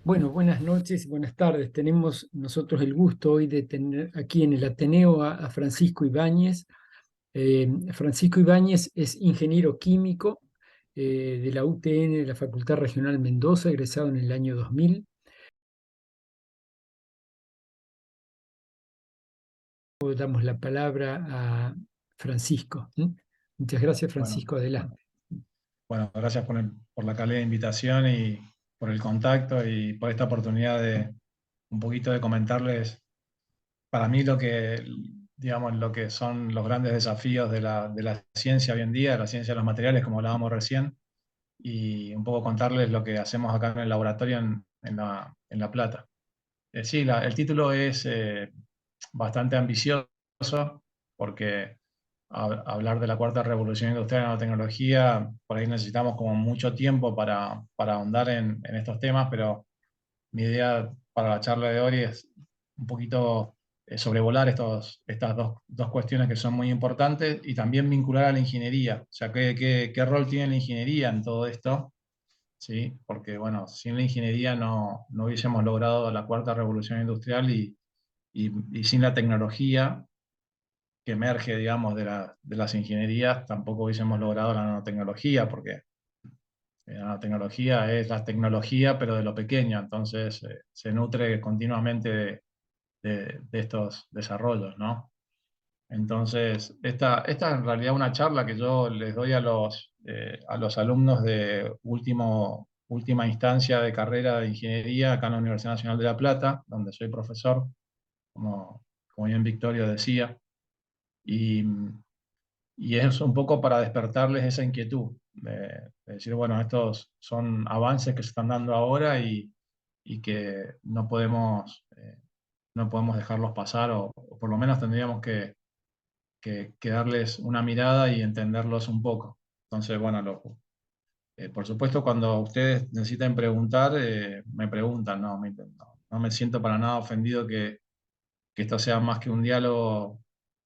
Bueno, buenas noches y buenas tardes. Tenemos nosotros el gusto hoy de tener aquí en el Ateneo a Francisco Ibáñez. Francisco Ibáñez es ingeniero químico de la UTN, de la Facultad Regional Mendoza, egresado en el año 2000. Damos la palabra a Francisco. ¿Mm? Muchas gracias, Bueno, Francisco. Adelante. bueno, gracias por la cálida invitación y por el contacto y por esta oportunidad de un poquito de comentarles para mí digamos, lo que son los grandes desafíos de la ciencia hoy en día, de la ciencia de los materiales, como hablábamos recién, y un poco contarles lo que hacemos acá en el laboratorio en La Plata. Sí, el título es bastante ambicioso porque hablar de la cuarta revolución industrial en la tecnología, por ahí necesitamos como mucho tiempo para ahondar en estos temas, pero mi idea para la charla de hoy es un poquito sobrevolar estas dos cuestiones que son muy importantes y también vincular a la ingeniería. O sea, ¿qué rol tiene la ingeniería en todo esto? ¿Sí? Porque, bueno, sin la ingeniería no hubiésemos logrado la cuarta revolución industrial y sin la tecnología que emerge, digamos, de las ingenierías, tampoco hubiésemos logrado la nanotecnología, porque la nanotecnología es la tecnología, pero de lo pequeño, entonces se nutre continuamente de estos desarrollos, ¿no? Entonces, esta es en realidad una charla que yo les doy a los alumnos de última instancia de carrera de ingeniería acá en la Universidad Nacional de La Plata, donde soy profesor, como bien Victorio decía, y, y es un poco para despertarles esa inquietud, de decir, bueno, estos son avances que se están dando ahora y que no podemos dejarlos pasar, o por lo menos tendríamos que darles una mirada y entenderlos un poco. Entonces, bueno, por supuesto, cuando ustedes necesiten preguntar, me preguntan, no me siento para nada ofendido que esto sea más que un diálogo,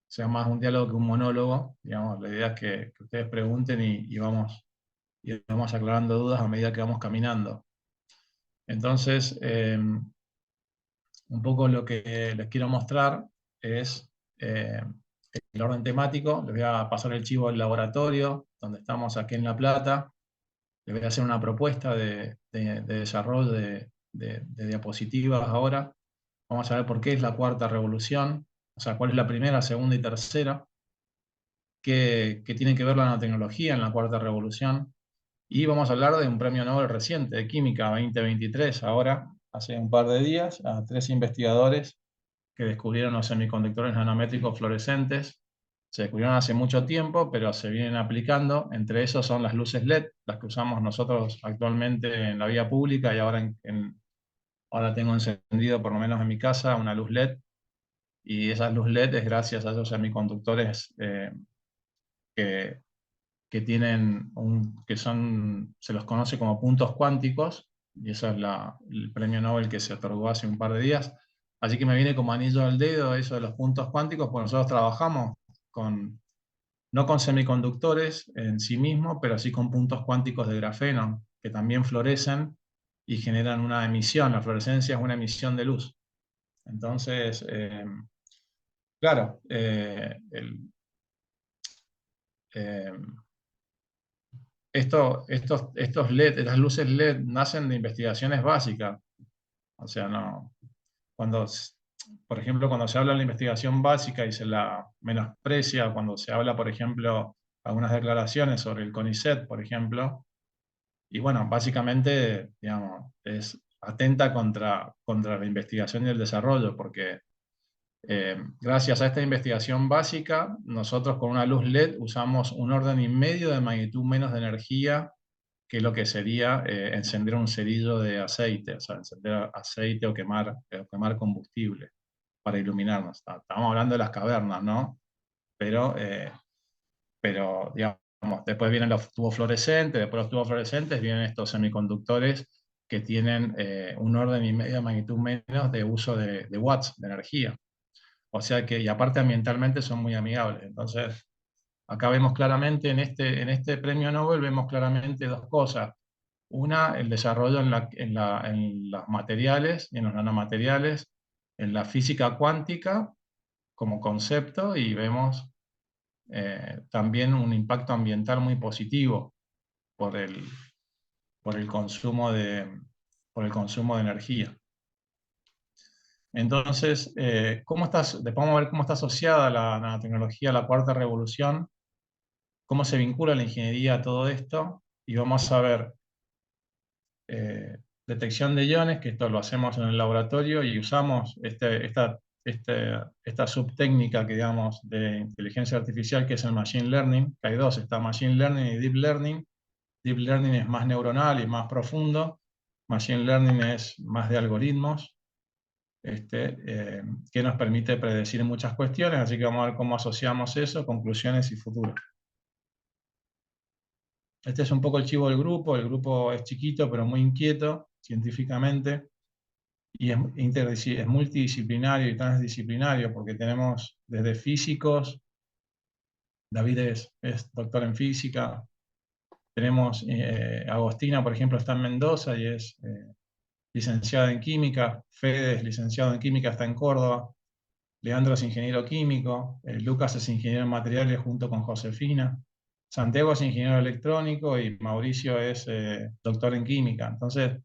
sea más un diálogo que un monólogo. Digamos, la idea es que ustedes pregunten y vamos aclarando dudas a medida que vamos caminando. Entonces, un poco lo que les quiero mostrar es eh, el orden temático. Les voy a pasar el chivo del laboratorio, donde estamos aquí en La Plata. Les voy a hacer una propuesta de desarrollo de diapositivas ahora. Vamos a ver por qué es la cuarta revolución, o sea, cuál es la primera, segunda y tercera, qué tiene que ver la nanotecnología en la cuarta revolución. Y vamos a hablar de un premio Nobel reciente de Química 2023, ahora, hace un par de días, a tres investigadores que descubrieron los semiconductores nanométricos fluorescentes. Se descubrieron hace mucho tiempo, pero se vienen aplicando. Entre esos son las luces LED, las que usamos nosotros actualmente en la vía pública y ahora tengo encendido, por lo menos en mi casa, una luz LED. Y esa luz LED es gracias a esos semiconductores que, que tienen se los conoce como puntos cuánticos, y eso es el premio Nobel que se otorgó hace un par de días. Así que me viene como anillo al dedo eso de los puntos cuánticos, porque nosotros trabajamos con, no con semiconductores en sí mismos, pero sí con puntos cuánticos de grafeno, que también florecen y generan una emisión. La fluorescencia es una emisión de luz. Entonces, claro, eh, estos LED, las luces LED nacen de investigaciones básicas. O sea, no, cuando, por ejemplo, cuando se habla de la investigación básica y se la menosprecia, cuando se habla, por ejemplo, algunas declaraciones sobre el CONICET, por ejemplo, y bueno, básicamente, digamos, es atenta contra la investigación y el desarrollo, porque gracias a esta investigación básica, nosotros con una luz LED usamos un orden y medio de magnitud menos de energía que lo que sería encender un cerillo de aceite, o sea, encender aceite o quemar combustible para iluminarnos. Estamos hablando de las cavernas, ¿no? Pero, digamos, después vienen los tubos fluorescentes, después de los tubos fluorescentes vienen estos semiconductores que tienen un orden y medio de magnitud menos de uso de watts de energía. O sea que, y aparte ambientalmente son muy amigables. Entonces, acá vemos claramente en este premio Nobel, vemos claramente dos cosas. Una, el desarrollo en los materiales y en los nanomateriales, en la física cuántica como concepto, y vemos también un impacto ambiental muy positivo por por el consumo por el consumo de energía. Entonces, después vamos a ver cómo está asociada la nanotecnología a la cuarta revolución, cómo se vincula la ingeniería a todo esto, y vamos a ver detección de iones, que esto lo hacemos en el laboratorio y usamos esta subtécnica que digamos de inteligencia artificial, que es el machine learning, que hay dos, está machine learning y deep learning. Deep learning es más neuronal y más profundo, machine learning es más de algoritmos, que nos permite predecir muchas cuestiones, así que vamos a ver cómo asociamos eso, conclusiones y futuro. Este es un poco el chivo del grupo. El grupo es chiquito pero muy inquieto científicamente y es multidisciplinario y transdisciplinario porque tenemos desde físicos, David es doctor en física, tenemos Agostina, por ejemplo, está en Mendoza y es licenciada en química, Fede es licenciado en química, está en Córdoba, Leandro es ingeniero químico, Lucas es ingeniero en materiales junto con Josefina, Santiago es ingeniero electrónico y Mauricio es doctor en química. Entonces,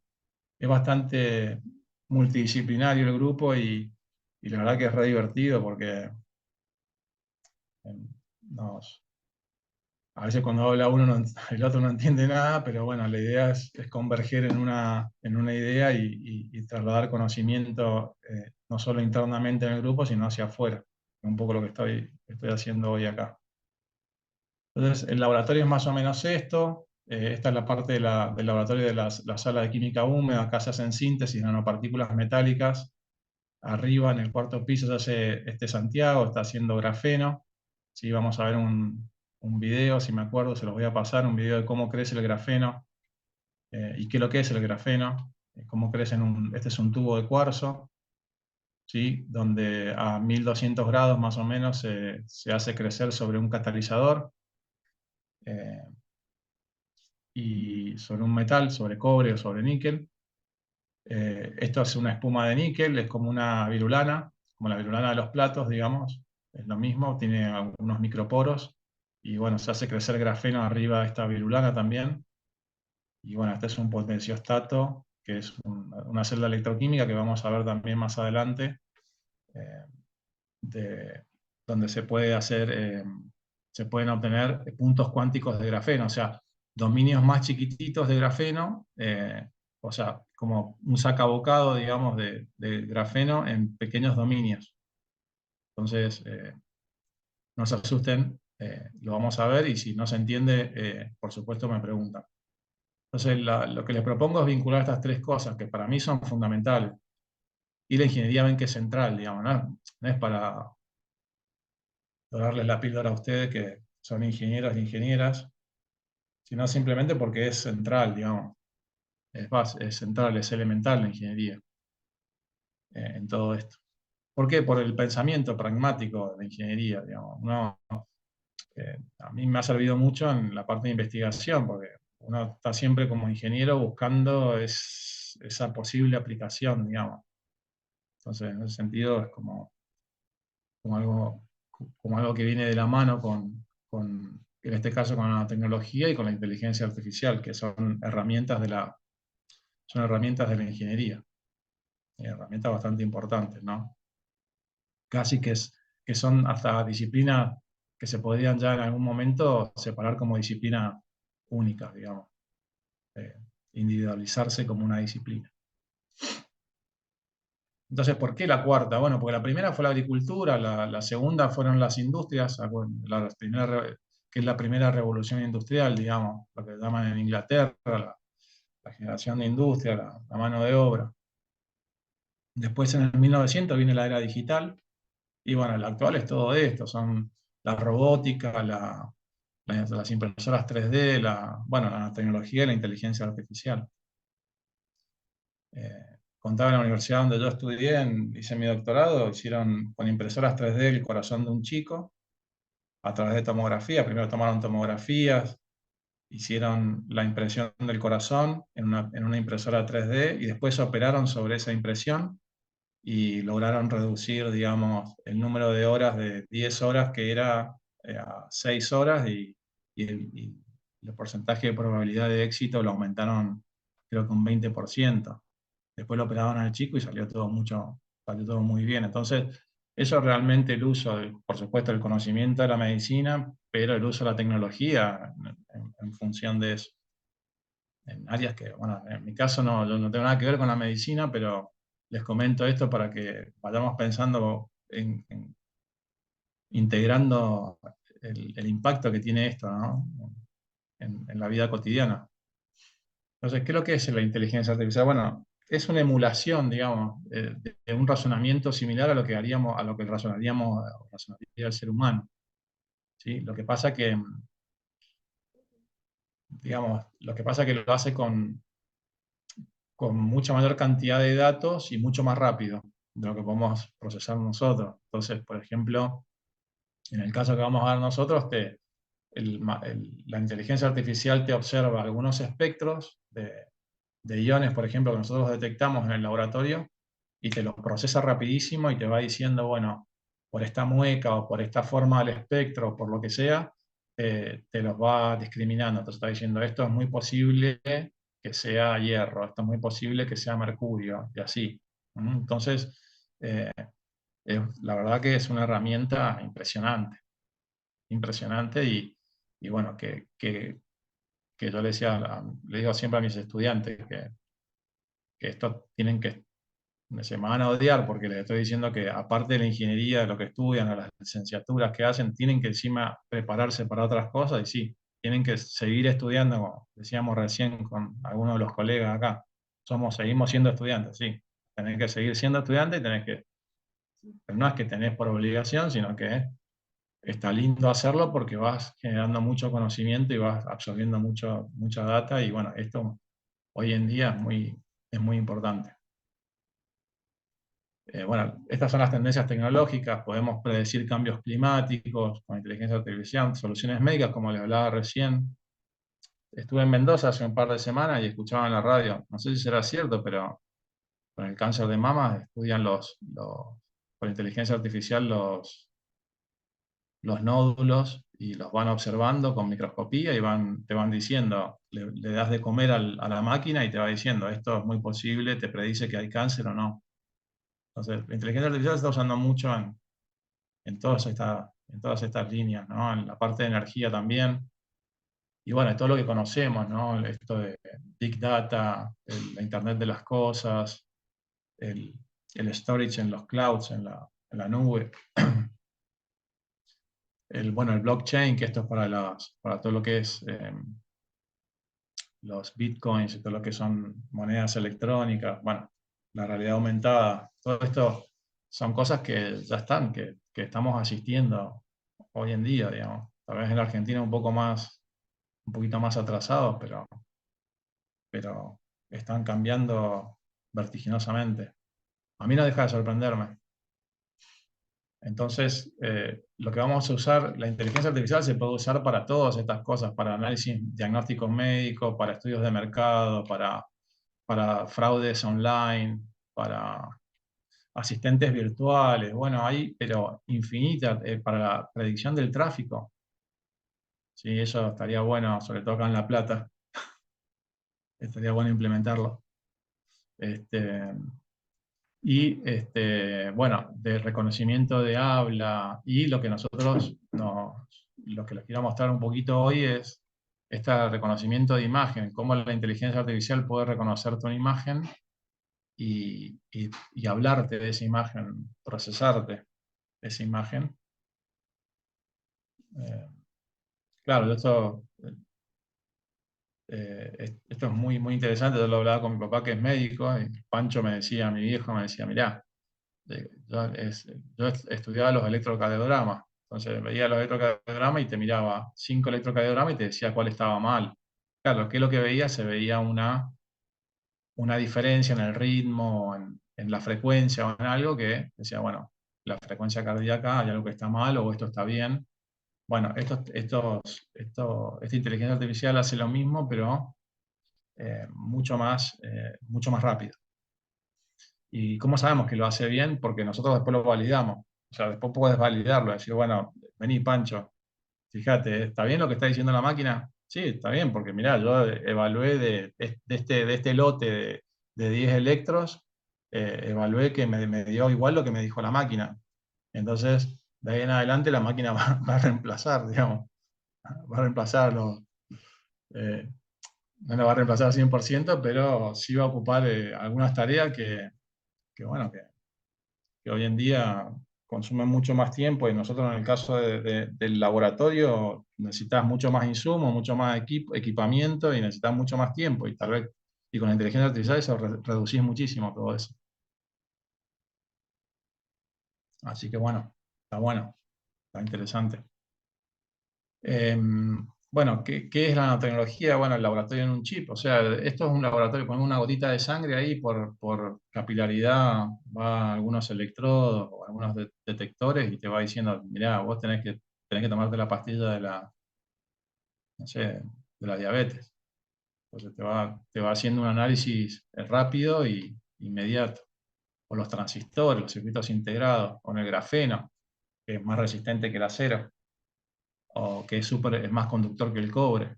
es bastante multidisciplinario el grupo y la verdad que es re divertido porque eh, nos, a veces cuando habla uno, el otro no entiende nada, pero bueno, la idea es converger en una idea y trasladar conocimiento no solo internamente en el grupo, sino hacia afuera. Es un poco lo que estoy haciendo hoy acá. Entonces, el laboratorio es más o menos esto. Esta es la parte del laboratorio de la sala de química húmeda. Acá se hacen síntesis de nanopartículas metálicas. Arriba, en el cuarto piso, se hace Santiago, está haciendo grafeno. Sí, vamos a ver un video, si me acuerdo, se los voy a pasar, un video de cómo crece el grafeno y qué es lo que es el grafeno. Cómo crece este es un tubo de cuarzo, ¿sí? Donde a 1200 grados más o menos se hace crecer sobre un catalizador. Eh, y sobre un metal, sobre cobre o sobre níquel. Esto es una espuma de níquel, es como una virulana, como la virulana de los platos, digamos, es lo mismo, tiene algunos microporos, y bueno, se hace crecer grafeno arriba de esta virulana también. Y bueno, este es un potenciostato, que es una celda electroquímica que vamos a ver también más adelante, eh, donde se pueden obtener puntos cuánticos de grafeno, o sea, dominios más chiquititos de grafeno, o sea, como un sacabocado, digamos, de grafeno en pequeños dominios. Entonces, no se asusten, lo vamos a ver y si no se entiende, por supuesto me preguntan. Entonces, lo que les propongo es vincular estas tres cosas que para mí son fundamentales. Y la ingeniería ven que es central, digamos, no es para darles la píldora a ustedes que son ingenieros e ingenieras, sino simplemente porque es central, digamos. Es central, es elemental la ingeniería en todo esto. ¿Por qué? Por el pensamiento pragmático de la ingeniería, digamos. A mí me ha servido mucho en la parte de investigación, porque uno está siempre como ingeniero buscando esa posible aplicación, digamos. Entonces, en ese sentido, es como algo, como algo que viene de la mano en este caso, con la tecnología y con la inteligencia artificial, que son herramientas de la ingeniería, herramientas bastante importantes, ¿no? Casi que son hasta disciplinas que se podrían ya en algún momento separar como disciplina única, digamos, eh, individualizarse como una disciplina. Entonces, ¿por qué la cuarta? Bueno, porque la primera fue la agricultura, la segunda fueron las industrias, que es la primera revolución industrial, digamos, lo que llaman en Inglaterra, la generación de industria, la mano de obra. Después en el 1900 viene la era digital, y bueno, la actual es todo esto, son la robótica, las impresoras 3D, bueno, la tecnología y la inteligencia artificial. Contaba en la universidad donde yo estudié, hice mi doctorado, hicieron con impresoras 3D el corazón de un chico a través de tomografía. Primero tomaron tomografías, hicieron la impresión del corazón en una impresora 3D y después operaron sobre esa impresión y lograron reducir, digamos, el número de horas de 10 horas que era a 6 horas y el porcentaje de probabilidad de éxito lo aumentaron creo que un 20%. Después lo operaban al chico y salió todo muy bien. Entonces, eso realmente el uso, por supuesto, el conocimiento de la medicina, pero el uso de la tecnología en función de eso. En áreas que, bueno, en mi caso no, yo no tengo nada que ver con la medicina, pero les comento esto para que vayamos pensando en integrando el impacto que tiene esto, ¿no? En la vida cotidiana. Entonces, ¿qué es lo que es la inteligencia artificial? Bueno, es una emulación, digamos, de un razonamiento similar a lo que haríamos, a lo que razonaría el ser humano. ¿Sí? Lo que pasa que, digamos, lo que pasa que lo hace con mucha mayor cantidad de datos y mucho más rápido de lo que podemos procesar nosotros. Entonces, por ejemplo, en el caso que vamos a dar nosotros, la inteligencia artificial te observa algunos espectros de iones, por ejemplo, que nosotros detectamos en el laboratorio y te los procesa rapidísimo y te va diciendo, bueno, por esta mueca o por esta forma del espectro, por lo que sea, te los va discriminando. Entonces está diciendo, esto es muy posible que sea hierro, esto es muy posible que sea mercurio, y así. Entonces, eh, la verdad que es una herramienta impresionante, impresionante y bueno, que yo le digo siempre a mis estudiantes que esto tienen se me van a odiar porque les estoy diciendo que aparte de la ingeniería, de lo que estudian, o las licenciaturas que hacen, tienen que encima prepararse para otras cosas y sí, tienen que seguir estudiando, como decíamos recién con algunos de los colegas acá. Seguimos siendo estudiantes, sí. Tenés que seguir siendo estudiante y pero no es que tenés por obligación, sino que está lindo hacerlo porque vas generando mucho conocimiento y vas absorbiendo mucha data y bueno, esto hoy en día es muy importante. Bueno, estas son las tendencias tecnológicas, podemos predecir cambios climáticos con inteligencia artificial, soluciones médicas, como les hablaba recién. Estuve en Mendoza hace un par de semanas y escuchaba en la radio, no sé si será cierto, pero con el cáncer de mama estudian por inteligencia artificial los nódulos y los van observando con microscopía y te van diciendo, le das de comer a la máquina y te va diciendo, esto es muy posible, te predice que hay cáncer o no. Entonces, la inteligencia artificial se está usando mucho en todas estas líneas, ¿no? En la parte de energía también. Y bueno, todo lo que conocemos, ¿no? Esto de Big Data, la Internet de las cosas, el, el storage en los clouds, en la nube. Bueno, el blockchain, que esto es para todo lo que es los bitcoins y todo lo que son monedas electrónicas, bueno, la realidad aumentada, todo esto son cosas que ya están, que estamos asistiendo hoy en día, digamos. Tal vez en la Argentina un poquito más atrasados, pero están cambiando vertiginosamente. A mí no deja de sorprenderme. Entonces, lo que vamos a usar, la inteligencia artificial se puede usar para todas estas cosas, para análisis diagnósticos médicos, para estudios de mercado, para fraudes online, para asistentes virtuales, bueno, hay, pero infinitas, para la predicción del tráfico. Sí, eso estaría bueno, sobre todo acá en La Plata, estaría bueno implementarlo. Este, bueno, de reconocimiento de habla y lo que lo que les quiero mostrar un poquito hoy es este reconocimiento de imagen, cómo la inteligencia artificial puede reconocerte una imagen y hablarte de esa imagen, procesarte esa imagen. Eh, claro, esto es muy interesante, yo lo hablaba con mi papá que es médico, y Pancho me decía, mi viejo me decía, mirá, yo estudiaba los electrocardiogramas, entonces veía los electrocardiogramas y te miraba 5 electrocardiogramas y te decía cuál estaba mal. Claro, que lo que veía, se veía una diferencia en el ritmo, en la frecuencia o en algo que decía, bueno, la frecuencia cardíaca hay algo que está mal o esto está bien. Bueno, esta inteligencia artificial hace lo mismo, pero mucho más rápido. ¿Y cómo sabemos que lo hace bien? Porque nosotros después lo validamos. O sea, después puedes validarlo, decir, bueno, vení, Pancho, fíjate, ¿está bien lo que está diciendo la máquina? Sí, está bien, porque mirá, yo evalué de este lote de 10 electros, evalué que me dio igual lo que me dijo la máquina. Entonces, de ahí en adelante la máquina va a reemplazar, digamos, va a reemplazar eh, no la va a reemplazar al 100%, pero sí va a ocupar algunas tareas bueno, que hoy en día consumen mucho más tiempo y nosotros en el caso del laboratorio necesitas mucho más insumos, mucho más equipamiento y necesitas mucho más tiempo y tal vez y con la inteligencia artificial eso reducís muchísimo todo eso. Así que bueno, está interesante. Bueno, ¿qué es la nanotecnología? Bueno, el laboratorio en un chip. O sea, esto es un laboratorio, ponemos una gotita de sangre ahí, por capilaridad va a algunos electrodos o algunos detectores y te va diciendo, mirá, vos tenés que tomarte la pastilla no sé, de la diabetes. Entonces te va haciendo un análisis rápido y inmediato. O los transistores, los circuitos integrados, con el grafeno, que es más resistente que el acero, o que es más conductor que el cobre.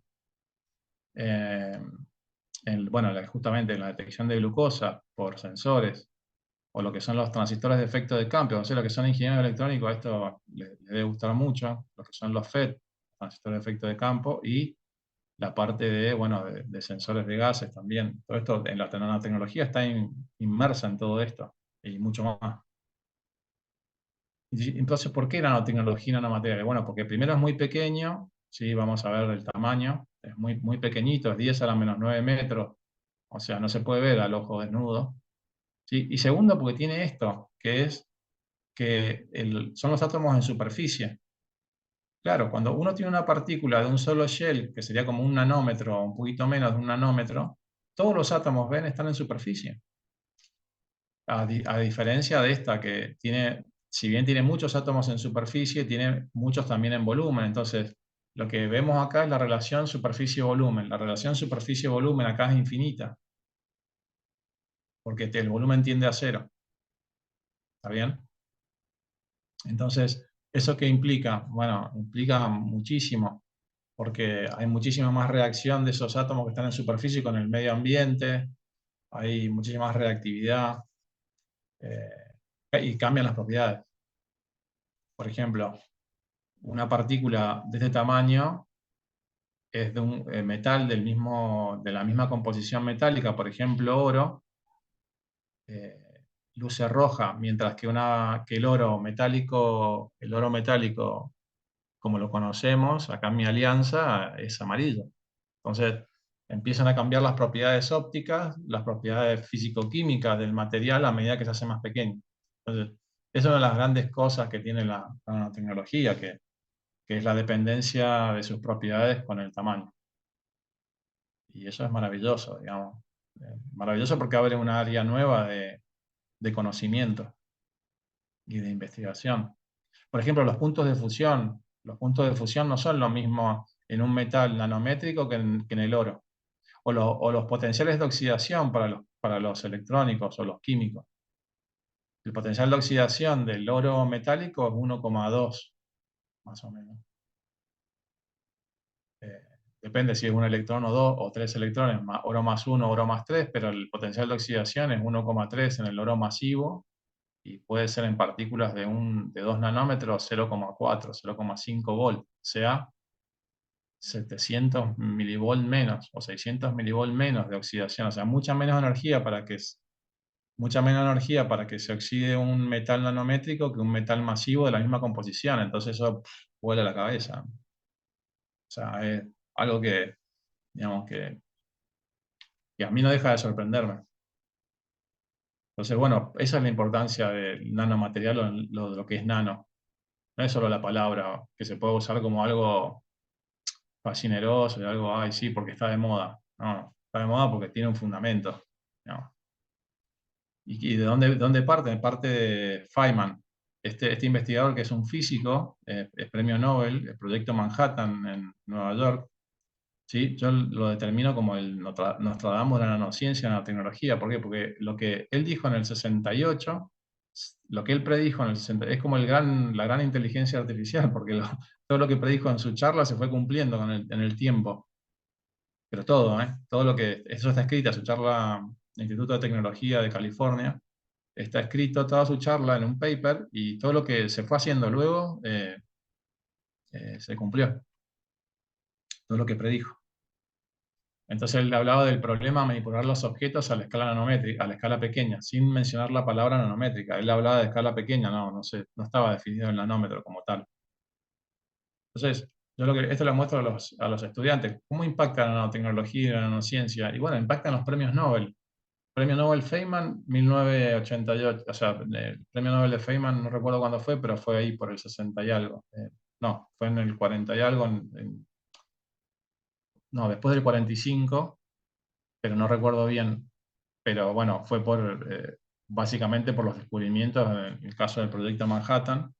eh, bueno, justamente en la detección de glucosa por sensores, o lo que son los transistores de efecto de campo, o sea, lo que son ingenieros electrónicos, esto les debe gustar mucho, lo que son los FET, transistores de efecto de campo, y la parte bueno, de sensores de gases también. Todo esto en la nanotecnología está inmersa en todo esto, y mucho más. Entonces, ¿por qué nanotecnología y nanomateriales? Bueno, porque primero es muy pequeño, ¿sí? Vamos a ver el tamaño, es muy pequeñito, es 10 a la menos 9 metros, o sea, no se puede ver al ojo desnudo. ¿Sí? Y segundo, porque tiene esto, que es que son los átomos en superficie. Claro, cuando uno tiene una partícula de un solo shell, que sería como un nanómetro, o un poquito menos de un nanómetro, todos los átomos, ven, están en superficie. A diferencia de esta, que tiene, si bien tiene muchos átomos en superficie, tiene muchos también en volumen. Entonces, lo que vemos acá es la relación superficie-volumen. La relación superficie-volumen acá es infinita, porque el volumen tiende a cero. ¿Está bien? Entonces, ¿eso qué implica? Bueno, implica muchísimo, porque hay muchísima más reacción de esos átomos que están en superficie con el medio ambiente, hay muchísima más reactividad y cambian las propiedades. Por ejemplo, una partícula de este tamaño es de un metal de la misma composición metálica, por ejemplo, oro, eh, luce roja, mientras que el oro metálico como lo conocemos, acá en mi alianza, es amarillo. Entonces, empiezan a cambiar las propiedades ópticas, las propiedades físico-químicas del material a medida que se hace más pequeño. Entonces, esa es una de las grandes cosas que tiene la nanotecnología, que es la dependencia de sus propiedades con el tamaño. Y eso es maravilloso, digamos. Maravilloso porque abre una área nueva de conocimiento y de investigación. Por ejemplo, los puntos de fusión. Los puntos de fusión no son lo mismo en un metal nanométrico que en el oro. O los potenciales de oxidación para los electrónicos o los químicos. El potencial de oxidación del oro metálico es 1,2, más o menos. Eh, Depende si es un electrón o dos o tres electrones, oro más uno, oro más tres, pero el potencial de oxidación es 1,3 en el oro masivo y puede ser en partículas de 2 nanómetros 0,4, 0,5 volt, o sea, 700 milivolt menos o 600 milivolt menos de oxidación, o sea, mucha menos energía para que se oxide un metal nanométrico que un metal masivo de la misma composición, entonces eso vuela la cabeza. O sea, es algo digamos, que a mí no deja de sorprenderme. Entonces, bueno, esa es la importancia del nanomaterial o lo que es nano. No es solo la palabra, que se puede usar como algo fascineroso, y algo, ay, sí, porque está de moda. No, está de moda porque tiene un fundamento. ¿No? ¿Y de dónde parte? Parte de Feynman. este investigador que es un físico, es premio Nobel, el proyecto Manhattan en Nueva York, ¿sí? Yo lo determino como el Nostradamus de la nanociencia, nanotecnología. ¿Por qué? Porque lo que él dijo en el 68, lo que él predijo en el 60, es como la gran inteligencia artificial, porque todo lo que predijo en su charla se fue cumpliendo en el tiempo. Pero todo, ¿eh? Todo lo que, eso está escrito, su charla en el Instituto de Tecnología de California, está escrito toda su charla en un paper y todo lo que se fue haciendo luego se cumplió, todo lo que predijo. Entonces él hablaba del problema de manipular los objetos a la escala nanométrica, a la escala pequeña, sin mencionar la palabra nanométrica. Él hablaba de escala pequeña, no estaba definido el nanómetro como tal. Entonces, esto lo muestro a los estudiantes. ¿Cómo impacta la nanotecnología y la nanociencia? Y bueno, impactan los premios Nobel. Premio Nobel Feynman, 1988, o sea, el premio Nobel de Feynman, no recuerdo cuándo fue, pero fue ahí por el 60 y algo. No, fue en el 40 y algo, no, después del 45, pero no recuerdo bien. Pero bueno, fue básicamente por los descubrimientos en el caso del proyecto Manhattan.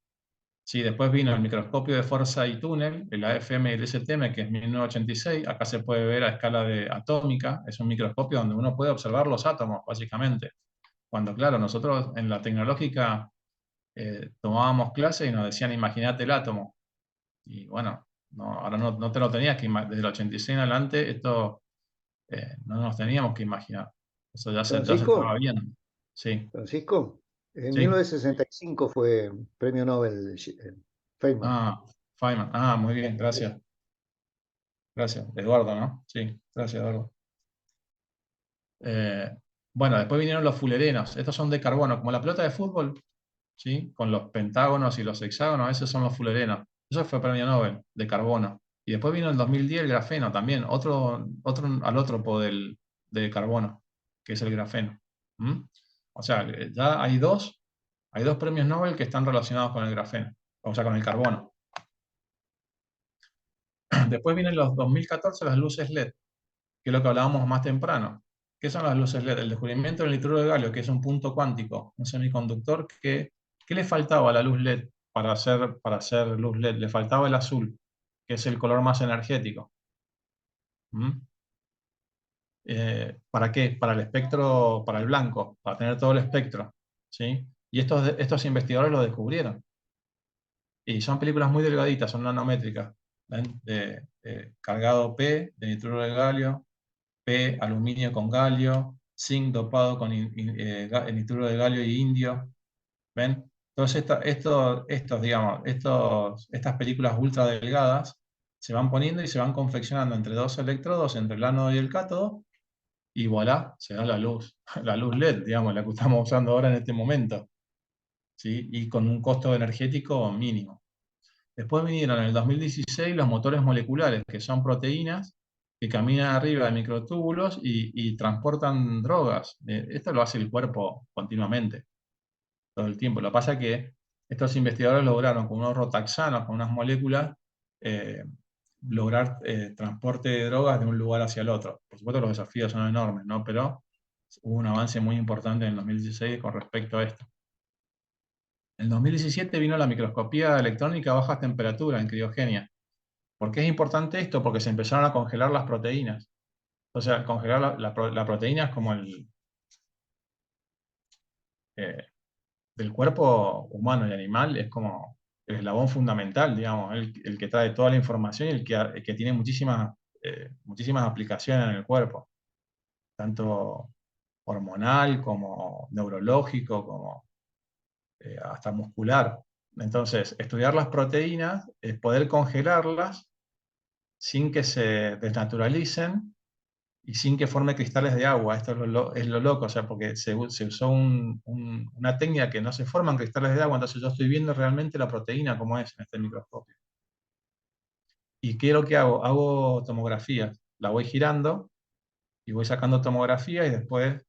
Sí, después vino el microscopio de fuerza y túnel, el AFM y el STM, que es 1986. Acá se puede ver a escala atómica. Es un microscopio donde uno puede observar los átomos, básicamente. Cuando, claro, nosotros en la tecnológica tomábamos clase y nos decían, imagínate el átomo. Y bueno, ahora no te lo tenías que imaginar. Desde el 86 en adelante, esto no nos teníamos que imaginar. Eso ya se estaba Francisco, viendo. Sí, Francisco, en sí. 1965 fue premio Nobel Feynman. Ah, Feynman. Ah, muy bien, gracias. Gracias. Eduardo, ¿no? Sí, gracias, Eduardo. Eh, bueno, después vinieron los fullerenos. Estos son de carbono, como la pelota de fútbol, ¿sí? Con los pentágonos y los hexágonos, esos son los fullerenos. Eso fue premio Nobel de carbono. Y después vino en 2010 el grafeno también, otro alótropo del carbono, que es el grafeno. ¿Mm? O sea, ya hay dos premios Nobel que están relacionados con el grafeno, o sea, con el carbono. Después vienen los 2014 las luces LED, que es lo que hablábamos más temprano. ¿Qué son las luces LED? El descubrimiento del nitruro de galio, que es un punto cuántico, un semiconductor. ¿Qué le faltaba a la luz LED para hacer luz LED? Le faltaba el azul, que es el color más energético. ¿Mm? ¿Para qué? Para el espectro, para el blanco, para tener todo el espectro. ¿Sí? Y estos investigadores lo descubrieron. Y son películas muy delgaditas, son nanométricas. ¿Ven? Cargado P de nitruro de galio, P, aluminio con galio, zinc dopado con nitruro de galio y indio. ¿Ven? Entonces, digamos, estas películas ultra delgadas se van poniendo y se van confeccionando entre dos electrodos, entre el ánodo y el cátodo, y voilà, se da la luz, la luz LED, digamos, la que estamos usando ahora en este momento, ¿sí? Y con un costo energético mínimo. Después vinieron en el 2016 los motores moleculares, que son proteínas que caminan arriba de microtúbulos y transportan drogas. Esto lo hace el cuerpo continuamente, todo el tiempo. Lo que pasa es que estos investigadores lograron con unos rotaxanos, con unas moléculas, eh, lograr transporte de drogas de un lugar hacia el otro. Por supuesto los desafíos son enormes, ¿no? Pero hubo un avance muy importante en el 2016 con respecto a esto. En el 2017 vino la microscopía electrónica a bajas temperaturas en criogenia. ¿Por qué es importante esto? Porque se empezaron a congelar las proteínas. O sea, congelar la proteína es como eh, del cuerpo humano y animal, es como el eslabón fundamental, digamos, el que trae toda la información y el que tiene muchísimas aplicaciones en el cuerpo, tanto hormonal como neurológico, como hasta muscular. Entonces, estudiar las proteínas es poder congelarlas sin que se desnaturalicen y sin que forme cristales de agua. Esto es lo loco, o sea, porque se usó una técnica que no se forman cristales de agua, entonces yo estoy viendo realmente la proteína como es en este microscopio. ¿Y qué es lo que hago? Hago tomografías, la voy girando y voy sacando tomografía y después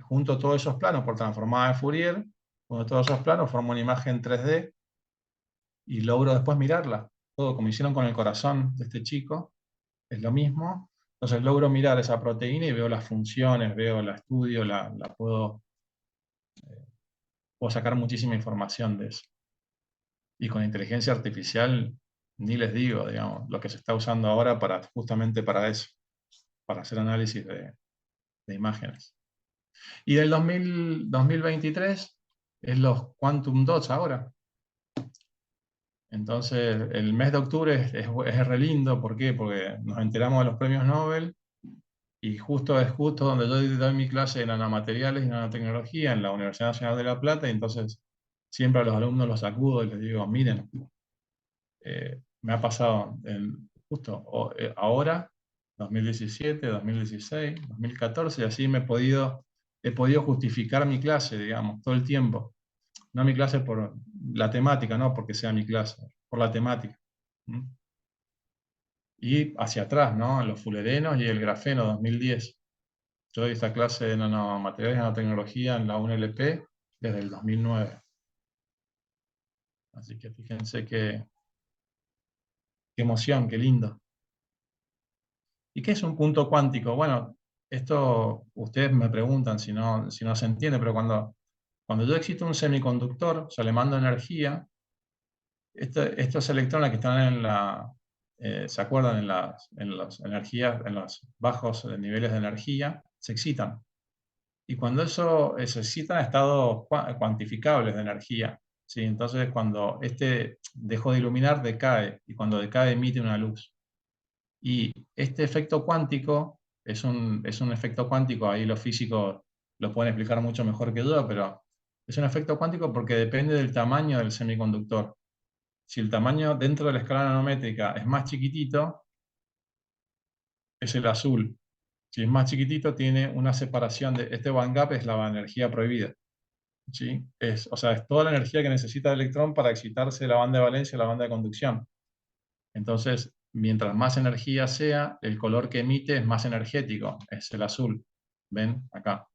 junto todos esos planos por transformada de Fourier, junto todos esos planos formo una imagen 3D y logro después mirarla, todo como hicieron con el corazón de este chico, es lo mismo. Entonces logro mirar esa proteína y veo las funciones, veo la estudio, puedo sacar muchísima información de eso. Y con inteligencia artificial, ni les digo, digamos, lo que se está usando ahora justamente para eso, para hacer análisis de imágenes. Y del 2023 es los Quantum Dots ahora. Entonces, el mes de octubre es re lindo. ¿Por qué? Porque nos enteramos de los premios Nobel y es justo donde yo doy mi clase de nanomateriales y nanotecnología en la Universidad Nacional de La Plata, y entonces siempre a los alumnos los sacudo y les digo, miren, me ha pasado justo ahora, 2017, 2016, 2014, y así he podido justificar mi clase, digamos, todo el tiempo. No mi clase por la temática, no porque sea mi clase, por la temática. ¿Mm? Y hacia atrás, ¿no? Los fullerenos y el grafeno 2010. Yo doy esta clase de nanomateriales y nanotecnología en la UNLP desde el 2009. Así que fíjense qué emoción, qué lindo. ¿Y qué es un punto cuántico? Bueno, esto ustedes me preguntan si no se entiende, pero cuando yo excito un semiconductor, o sea, le mando energía, estos electrones que están ¿se acuerdan? En las energías, en los bajos niveles de energía, se excitan. Y cuando eso se excita a estados cuantificables de energía, ¿sí? Entonces cuando dejó de iluminar, decae, y cuando decae emite una luz. Y este efecto cuántico es un efecto cuántico, ahí los físicos lo pueden explicar mucho mejor que yo, pero es un efecto cuántico porque depende del tamaño del semiconductor. Si el tamaño dentro de la escala nanométrica es más chiquitito, es el azul. Si es más chiquitito, tiene una separación de este band gap, es la energía prohibida. ¿Sí? O sea, es toda la energía que necesita el electrón para excitarse la banda de valencia o la banda de conducción. Entonces, mientras más energía sea, el color que emite es más energético, es el azul. ¿Ven? Acá.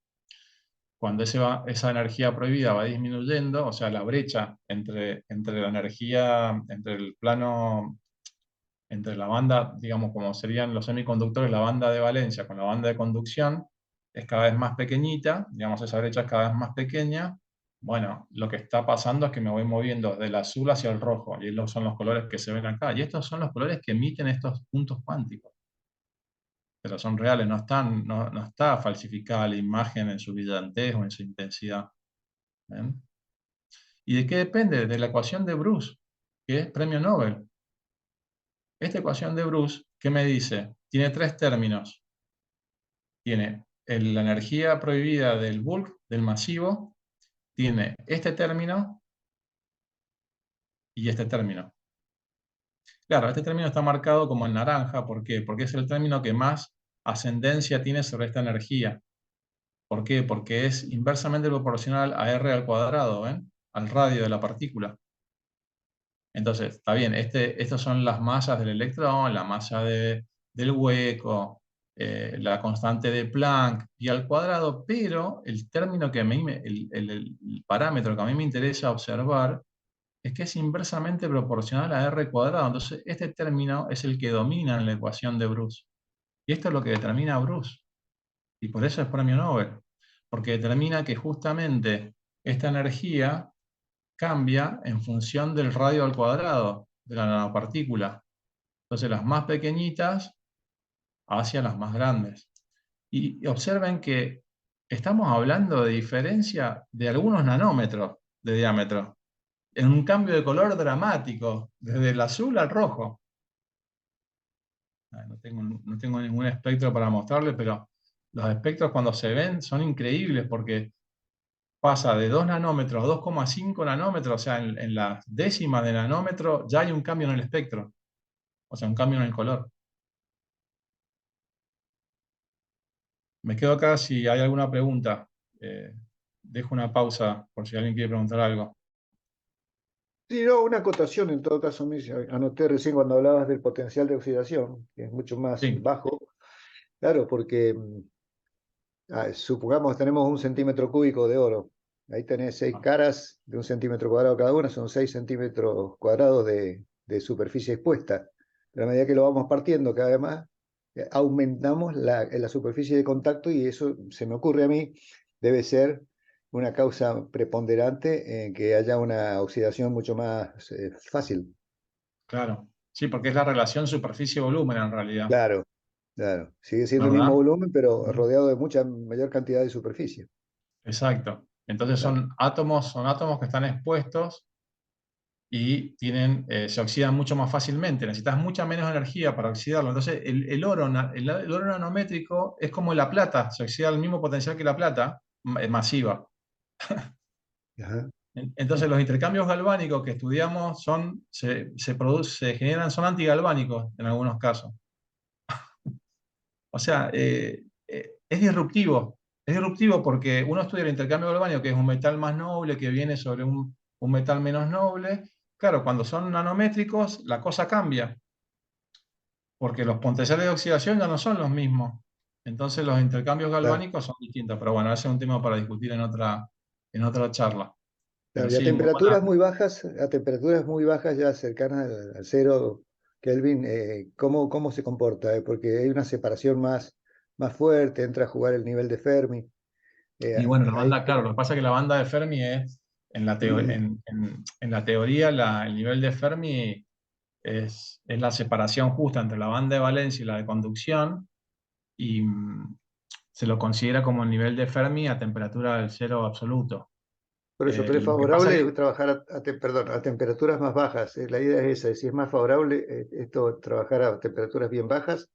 Cuando esa energía prohibida va disminuyendo, o sea, la brecha entre la energía, entre el plano, entre la banda, digamos, como serían los semiconductores, la banda de valencia con la banda de conducción, es cada vez más pequeñita, digamos, esa brecha es cada vez más pequeña. Bueno, lo que está pasando es que me voy moviendo del azul hacia el rojo, y estos son los colores que se ven acá, y estos son los colores que emiten estos puntos cuánticos. Pero son reales, no está falsificada la imagen en su brillantez o en su intensidad. ¿Ven? ¿Y de qué depende? De la ecuación de Bruce, que es premio Nobel. Esta ecuación de Bruce, ¿qué me dice? Tiene tres términos. Tiene la energía prohibida del bulk, del masivo, tiene este término y este término. Claro, este término está marcado como en naranja. ¿Por qué? Porque es el término que más ascendencia tiene sobre esta energía. ¿Por qué? Porque es inversamente proporcional a r al cuadrado, ¿ven? Al radio de la partícula. Entonces, está bien, estas son las masas del electrón, la masa del hueco, la constante de Planck, pi al cuadrado, pero el término que a mí el parámetro que a mí me interesa observar es que es inversamente proporcional a r cuadrado. Entonces, este término es el que domina en la ecuación de Bruce. Y esto es lo que determina Bruce. Y por eso es premio Nobel. Porque determina que justamente esta energía cambia en función del radio al cuadrado de la nanopartícula. Entonces, las más pequeñitas hacia las más grandes. Y observen que estamos hablando de diferencia de algunos nanómetros de diámetro, en un cambio de color dramático, desde el azul al rojo. No tengo ningún espectro para mostrarles, pero los espectros cuando se ven son increíbles porque pasa de 2 nanómetros a 2,5 nanómetros, o sea, en las décimas de nanómetro ya hay un cambio en el espectro, o sea, un cambio en el color. Me quedo acá si hay alguna pregunta. Dejo una pausa por si alguien quiere preguntar algo. Sí, no, una acotación en todo caso, anoté recién cuando hablabas del potencial de oxidación, que es mucho más Sí, bajo, claro, porque supongamos tenemos 1 centímetro cúbico de oro, ahí tenés 6 caras de 1 centímetro cuadrado cada una, son 6 centímetros cuadrados de superficie expuesta, pero a medida que lo vamos partiendo cada vez más, aumentamos la superficie de contacto y eso se me ocurre a mí, debe ser una causa preponderante en que haya una oxidación mucho más fácil. Claro. Sí, porque es la relación superficie-volumen en realidad, Claro, claro. Sigue siendo el mismo ¿verdad? volumen, pero Ujú. rodeado de mucha mayor cantidad de superficie. Exacto. Entonces Claro. son átomos que están expuestos y se oxidan mucho más fácilmente. Necesitas mucha menos energía para oxidarlo. Entonces, el oro nanométrico es como la plata, se oxida al mismo potencial que la plata, masiva. Ajá. Entonces, los intercambios galvánicos que estudiamos se generan, son antigalvánicos en algunos casos. O sea, es disruptivo. Es disruptivo porque uno estudia el intercambio galvánico, que es un metal más noble que viene sobre un metal menos noble. Claro, cuando son nanométricos, la cosa cambia, porque los potenciales de oxidación ya no son los mismos. Entonces, los intercambios Claro. galvánicos son distintos. Pero bueno, ese es un tema para discutir en otra charla. Pero Claro, y sí, muy buena. a temperaturas muy bajas, ya cercanas al cero Kelvin, ¿cómo se comporta? Porque hay una separación más fuerte, entra a jugar el nivel de Fermi. Y bueno, la Ahí, banda, claro, lo que pasa es que la banda de Fermi es, en la teoría, el nivel de Fermi es la separación justa entre la banda de valencia y la de conducción, y se lo considera como el nivel de Fermi a temperatura del cero absoluto. por eso, pero es Lo que pasa favorable que trabajar perdón, a temperaturas más bajas. La idea es esa, si es más favorable esto trabajar a temperaturas bien bajas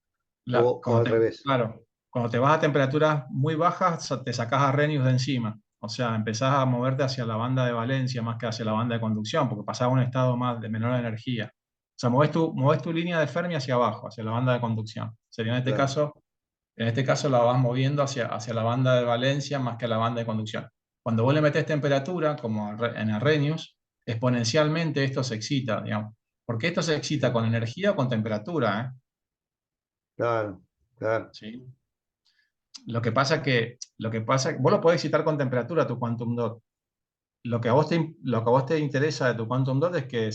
o al revés. claro, cuando te vas a temperaturas muy bajas, te sacás a Arrhenius de encima. O sea, empezás a moverte hacia la banda de valencia más que hacia la banda de conducción, porque pasás a un estado más de menor energía. O sea, movés tu línea de Fermi hacia abajo, hacia la banda de conducción. Sería Claro. en este caso la vas moviendo hacia la banda de valencia más que a la banda de conducción. Cuando vos le metés temperatura, como en Arrhenius, exponencialmente esto se excita, digamos. Porque esto se excita con energía o con temperatura, ¿eh? Claro, claro. ¿Sí? Lo que pasa, vos lo podés excitar con temperatura, tu quantum dot. Lo que a vos te interesa de tu quantum dot es que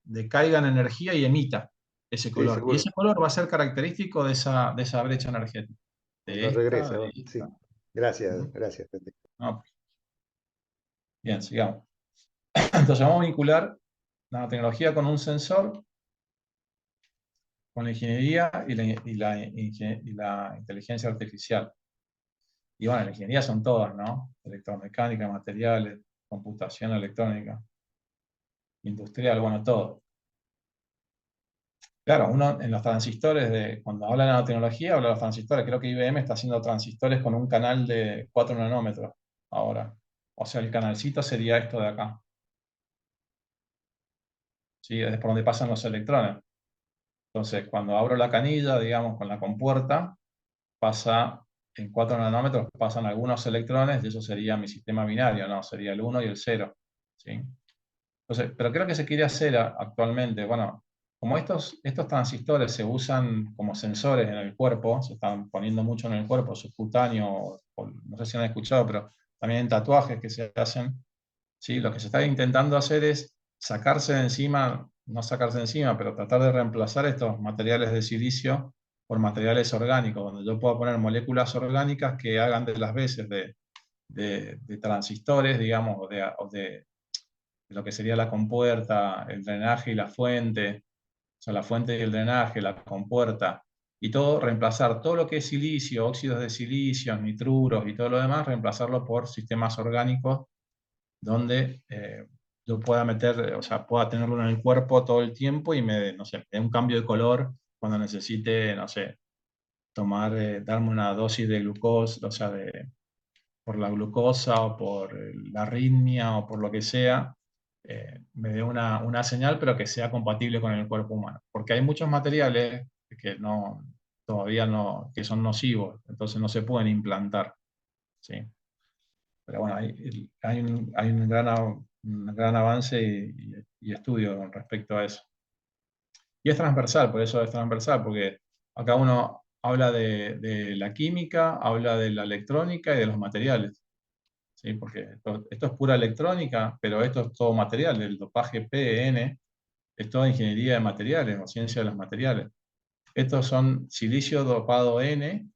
decaiga en energía y emita ese Sí, color. Y seguro. ese color va a ser característico de esa brecha energética. De Cuando esta, regresa, de sí. esta. Gracias, Ujú. gracias, Pepe. No, bien, sigamos. Entonces vamos a vincular nanotecnología con un sensor, con la ingeniería y la inteligencia artificial. Y bueno, la ingeniería son todas, ¿no? Electromecánica, materiales, computación electrónica, industrial, bueno, todo. Claro, uno en los transistores, cuando habla de nanotecnología, habla de los transistores. Creo que IBM está haciendo transistores con un canal de 4 nanómetros ahora. O sea, el canalcito sería esto de acá. ¿Sí? Es por donde pasan los electrones. Entonces, cuando abro la canilla, digamos, con la compuerta, pasa en 4 nanómetros, pasan algunos electrones y eso sería mi sistema binario, ¿no? Sería el 1 y el 0. ¿Sí? Entonces, pero creo que se quiere hacer actualmente, bueno, como estos transistores se usan como sensores en el cuerpo, se están poniendo mucho en el cuerpo, subcutáneo, no sé si han escuchado, pero también en tatuajes que se hacen, ¿sí? Lo que se está intentando hacer es sacarse de encima, no sacarse de encima, pero tratar de reemplazar estos materiales de silicio por materiales orgánicos, donde yo pueda poner moléculas orgánicas que hagan de las veces de transistores, digamos, o de lo que sería la compuerta, el drenaje y la fuente, o sea, la fuente y el drenaje, la compuerta, y todo, reemplazar todo lo que es silicio, óxidos de silicio, nitruros y todo lo demás, reemplazarlo por sistemas orgánicos donde yo pueda meter, o sea, pueda tenerlo en el cuerpo todo el tiempo y no sé, me dé un cambio de color cuando necesite, no sé, darme una dosis de glucosa, o sea, por la glucosa o por la arritmia o por lo que sea, me dé una señal, pero que sea compatible con el cuerpo humano. Porque hay muchos materiales que todavía no, que son nocivos, entonces no se pueden implantar. ¿Sí? Pero bueno, hay un gran avance y estudio con respecto a eso. Y es transversal, por eso es transversal, porque acá uno habla de la química, habla de la electrónica y de los materiales. ¿Sí? Porque esto es pura electrónica, pero esto es todo material. El dopaje PN es toda ingeniería de materiales o ciencia de los materiales. Estos son silicio dopado N,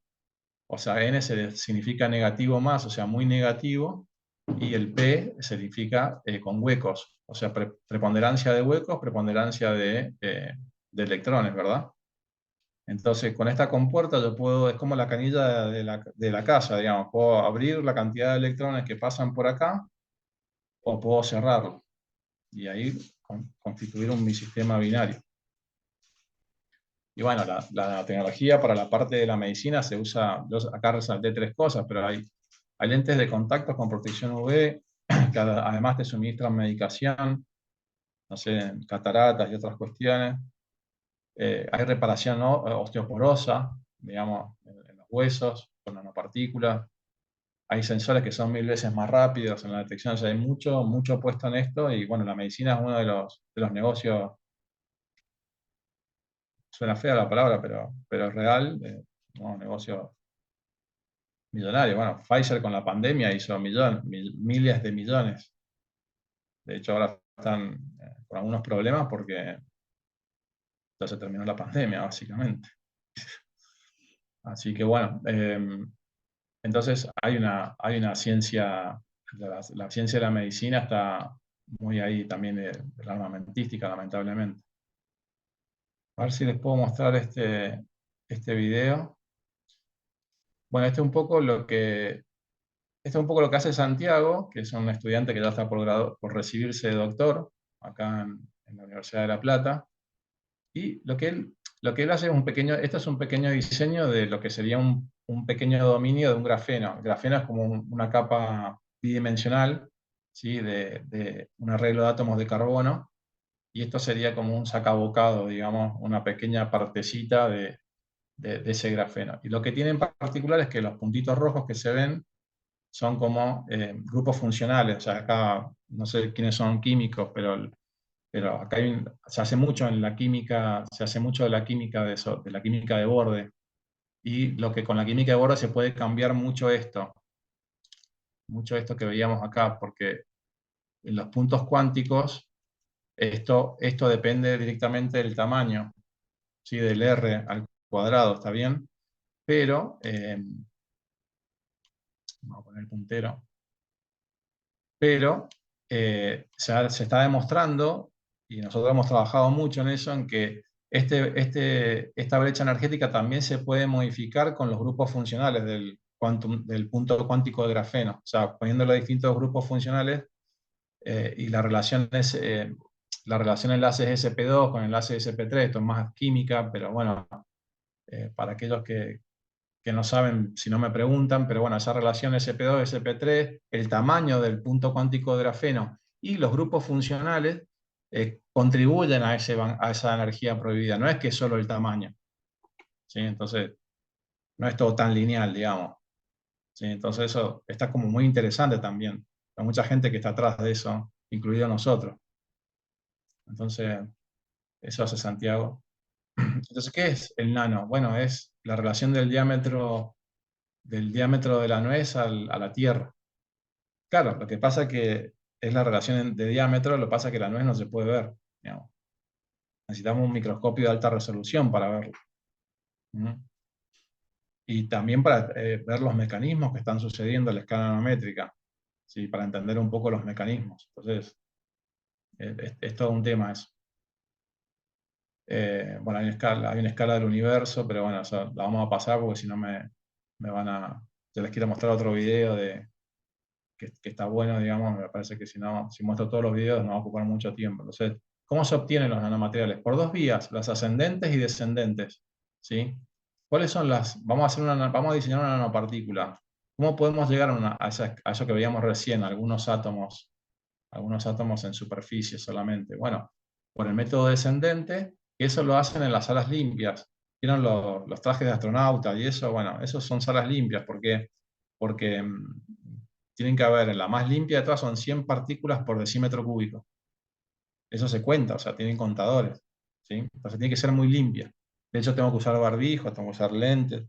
o sea, N significa negativo más, o sea, muy negativo, y el P significa con huecos, o sea, preponderancia de huecos, preponderancia de electrones, ¿verdad? Entonces, con esta compuerta yo puedo, es como la canilla de la casa, digamos, puedo abrir la cantidad de electrones que pasan por acá, o puedo cerrarlo, y ahí constituir un bisistema binario. Y bueno, la tecnología para la parte de la medicina se usa, yo acá resalté 3 cosas, pero hay lentes de contacto con protección UV, que además te suministran medicación, no sé, cataratas y otras cuestiones. Hay reparación osteoporosa, digamos, en los huesos, con nanopartículas. Hay sensores que son 1000 veces más rápidos en la detección, o sea, hay mucho puesto en esto, y bueno, la medicina es uno de los negocios, suena fea la palabra, pero es real, un negocio millonario. Bueno, Pfizer con la pandemia hizo miles de millones. De hecho, ahora están con algunos problemas porque ya se terminó la pandemia, básicamente. Así que bueno, entonces hay una ciencia, la ciencia de la medicina está muy ahí también de la armamentística, lamentablemente. A ver si les puedo mostrar este video. Bueno, este es un poco lo que hace Santiago, que es un estudiante que ya está por recibirse de doctor acá en la Universidad de La Plata. Y lo que él hace es esto es un pequeño diseño de lo que sería un pequeño dominio de un grafeno. El grafeno es como una capa bidimensional, ¿sí? de un arreglo de átomos de carbono, y esto sería como un sacabocado, digamos, una pequeña partecita de ese grafeno. Y lo que tiene en particular es que los puntitos rojos que se ven son como grupos funcionales. O sea, acá no sé quiénes son químicos, pero acá se hace mucho en la química, se hace mucho de la química de la química de borde. Y lo que con la química de borde se puede cambiar mucho esto que veíamos acá, porque en los puntos cuánticos esto depende directamente del tamaño, ¿sí? Del R al cuadrado, ¿está bien? Pero, vamos a poner el puntero, pero se está demostrando, y nosotros hemos trabajado mucho en eso, en que esta brecha energética también se puede modificar con los grupos funcionales del punto cuántico de grafeno. O sea, poniendo los distintos grupos funcionales y la relación enlaces sp2 con enlaces sp3, esto es más química, pero bueno, para aquellos que no saben, si no me preguntan, pero bueno, esa relación sp2, sp3, el tamaño del punto cuántico de grafeno y los grupos funcionales contribuyen a esa energía prohibida. No es que solo el tamaño, ¿sí? Entonces, no es todo tan lineal, digamos, ¿sí? Entonces eso está como muy interesante también. Hay mucha gente que está atrás de eso, incluido nosotros. Entonces, eso hace Santiago. Entonces, ¿qué es el nano? Bueno, es la relación del diámetro de la nuez a la Tierra. Claro, lo que pasa es que es la relación de diámetro, lo que pasa es que la nuez no se puede ver, digamos. Necesitamos un microscopio de alta resolución para verlo. Y también para ver los mecanismos que están sucediendo en la escala nanométrica, ¿sí? Para entender un poco los mecanismos. Entonces, es todo un tema eso. Bueno, hay una escala del universo, pero bueno, eso la vamos a pasar porque si no me van a... Yo les quiero mostrar otro video que está bueno, digamos. Me parece que si muestro todos los videos nos va a ocupar mucho tiempo. Entonces, ¿cómo se obtienen los nanomateriales? Por 2 vías, las ascendentes y descendentes, ¿sí? ¿Cuáles son las? Vamos a diseñar una nanopartícula. ¿Cómo podemos llegar a eso que veíamos recién, algunos átomos en superficie solamente? Bueno, por el método descendente, que eso lo hacen en las salas limpias. ¿Vieron los trajes de astronauta y eso? Bueno, esos son salas limpias, porque tienen que haber, en la más limpia de todas son 100 partículas por decímetro cúbico. Eso se cuenta, o sea, tienen contadores, ¿sí? Entonces tiene que ser muy limpia. De hecho, tengo que usar barbijo, tengo que usar lentes,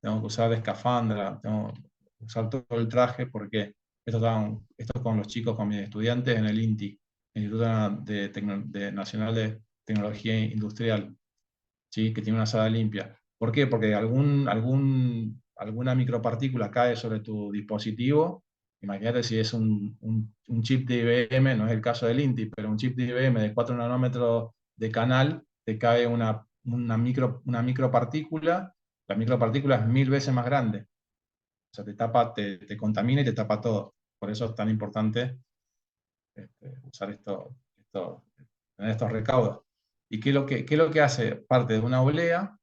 tengo que usar escafandra, tengo que usar todo el traje, porque esto con los chicos, con mis estudiantes en el INTI, el Instituto Nacional de Tecnología Industrial, ¿sí? Que tiene una sala limpia. ¿Por qué? Porque alguna micropartícula cae sobre tu dispositivo, Imagínate si es un chip de IBM, no es el caso del Inti, pero un chip de IBM de 4 nanómetros de canal, te cae una micropartícula, la micropartícula es 1000 veces más grande. O sea, te contamina y te tapa todo. Por eso es tan importante usar tener estos recaudos. ¿Y qué es lo que hace? Parte de una oblea,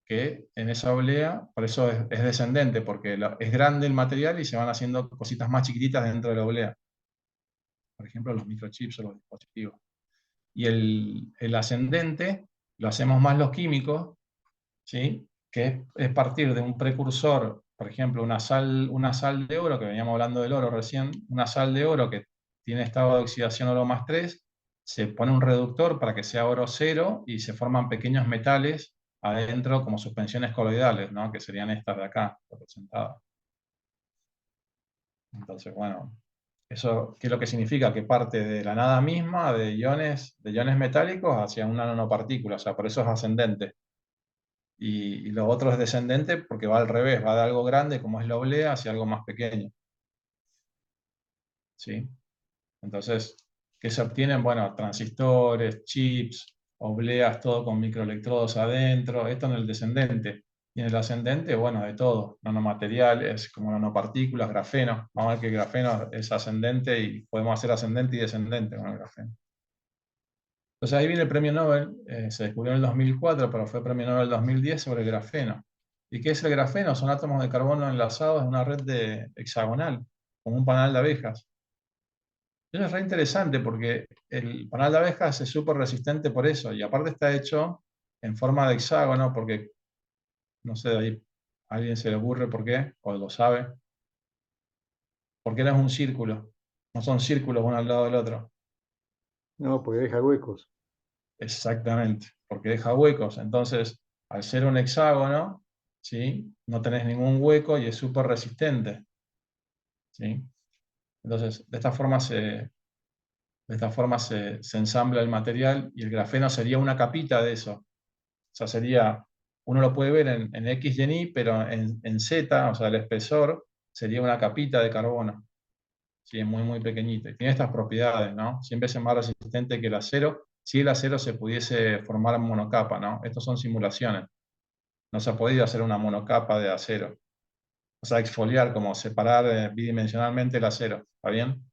que en esa oblea, por eso es descendente, porque es grande el material y se van haciendo cositas más chiquititas dentro de la oblea. Por ejemplo, los microchips o los dispositivos. Y el ascendente lo hacemos más los químicos, ¿sí? Que es partir de un precursor, por ejemplo, una sal de oro, que veníamos hablando del oro recién, una sal de oro que tiene estado de oxidación oro más 3, se pone un reductor para que sea oro 0 y se forman pequeños metales adentro como suspensiones coloidales, ¿no? Que serían estas de acá, representadas. Entonces, bueno, ¿eso qué es lo que significa? Que parte de la nada misma, de iones metálicos, hacia una nanopartícula, o sea, por eso es ascendente. Y lo otro es descendente porque va al revés, va de algo grande, como es la oblea, hacia algo más pequeño. ¿Sí? Entonces, ¿qué se obtienen? Bueno, transistores, chips, obleas, todo con microelectrodos adentro, esto en el descendente. Y en el ascendente, bueno, de todo, nanomateriales, como nanopartículas, grafeno. Vamos a ver que el grafeno es ascendente y podemos hacer ascendente y descendente con el grafeno. Entonces ahí viene el premio Nobel, se descubrió en el 2004, pero fue premio Nobel 2010 sobre el grafeno. ¿Y qué es el grafeno? Son átomos de carbono enlazados en una red hexagonal, como un panal de abejas. Eso es re interesante porque el panal de abejas es súper resistente por eso, y aparte está hecho en forma de hexágono, porque, no sé, de ahí a alguien se le ocurre por qué, o lo sabe, porque no es un círculo, no son círculos uno al lado del otro. No, porque deja huecos. Exactamente, porque deja huecos. Entonces, al ser un hexágono, ¿sí? No tenés ningún hueco y es súper resistente. ¿Sí? Entonces, se ensambla el material y el grafeno sería una capita de eso. O sea, uno lo puede ver en X y en Y, pero en Z, o sea, el espesor, sería una capita de carbono. Sí, es muy, muy pequeñito. Y tiene estas propiedades, ¿no? 100 veces más resistente que el acero, si el acero se pudiese formar en monocapa, ¿no? Estos son simulaciones. No se ha podido hacer una monocapa de acero. O sea, exfoliar, como separar bidimensionalmente el acero. ¿Está bien?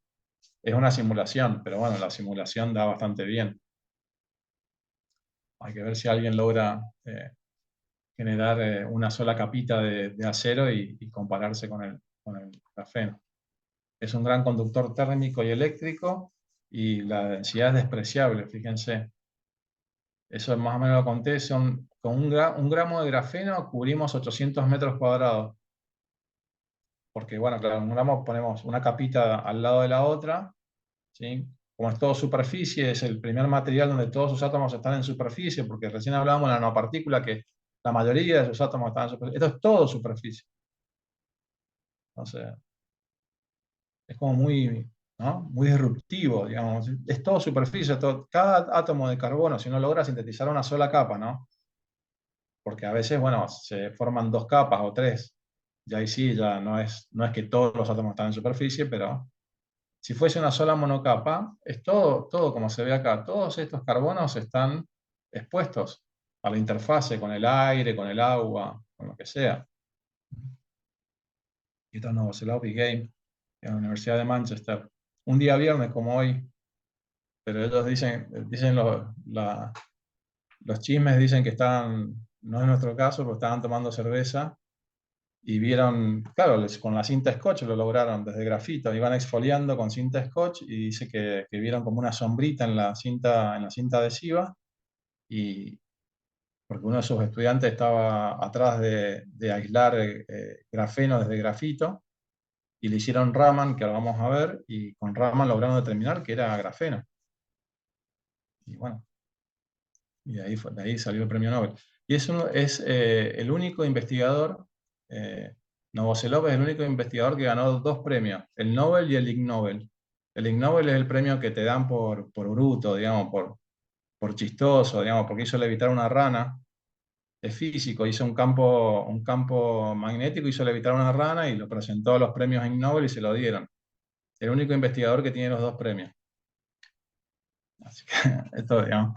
Es una simulación, pero bueno, la simulación da bastante bien. Hay que ver si alguien logra generar una sola capita de acero y compararse con el grafeno. Es un gran conductor térmico y eléctrico y la densidad es despreciable, fíjense. Eso más o menos lo conté, con un gramo de grafeno cubrimos 800 metros cuadrados. Porque, bueno, claro, en un gramo ponemos una capita al lado de la otra, ¿sí? Como es todo superficie, es el primer material donde todos sus átomos están en superficie, porque recién hablábamos de la nanopartícula, que la mayoría de sus átomos están en superficie. Esto es todo superficie. Entonces, es como muy, ¿no? Muy disruptivo, digamos. Es todo superficie, cada átomo de carbono, si uno logra sintetizar una sola capa, ¿no? Porque a veces, bueno, se forman dos capas o tres. Ya ahí sí, ya no es que todos los átomos están en superficie, pero si fuese una sola monocapa, es todo como se ve acá. Todos estos carbonos están expuestos a la interfase con el aire, con el agua, con lo que sea. Y esto es Novoselov y Game, en la Universidad de Manchester. Un día viernes como hoy, pero ellos dicen los chismes dicen que estaban, no es nuestro caso, pero estaban tomando cerveza y vieron, claro, con la cinta scotch lo lograron desde grafito, iban exfoliando con cinta scotch y dice que vieron como una sombrita en la cinta adhesiva, y porque uno de sus estudiantes estaba atrás de aislar grafeno desde grafito, y le hicieron Raman, que ahora vamos a ver, y con Raman lograron determinar que era grafeno. Y bueno, y de ahí salió el premio Nobel. Y es el único investigador, Novoselov es el único investigador que ganó dos premios, el Nobel y el Ig Nobel. El Ig Nobel es el premio que te dan por bruto, digamos, por chistoso, digamos, porque hizo levitar una rana. Es físico, hizo un campo magnético, hizo levitar una rana y lo presentó a los premios Ig Nobel y se lo dieron. el único investigador que tiene los dos premios. Así que esto, digamos,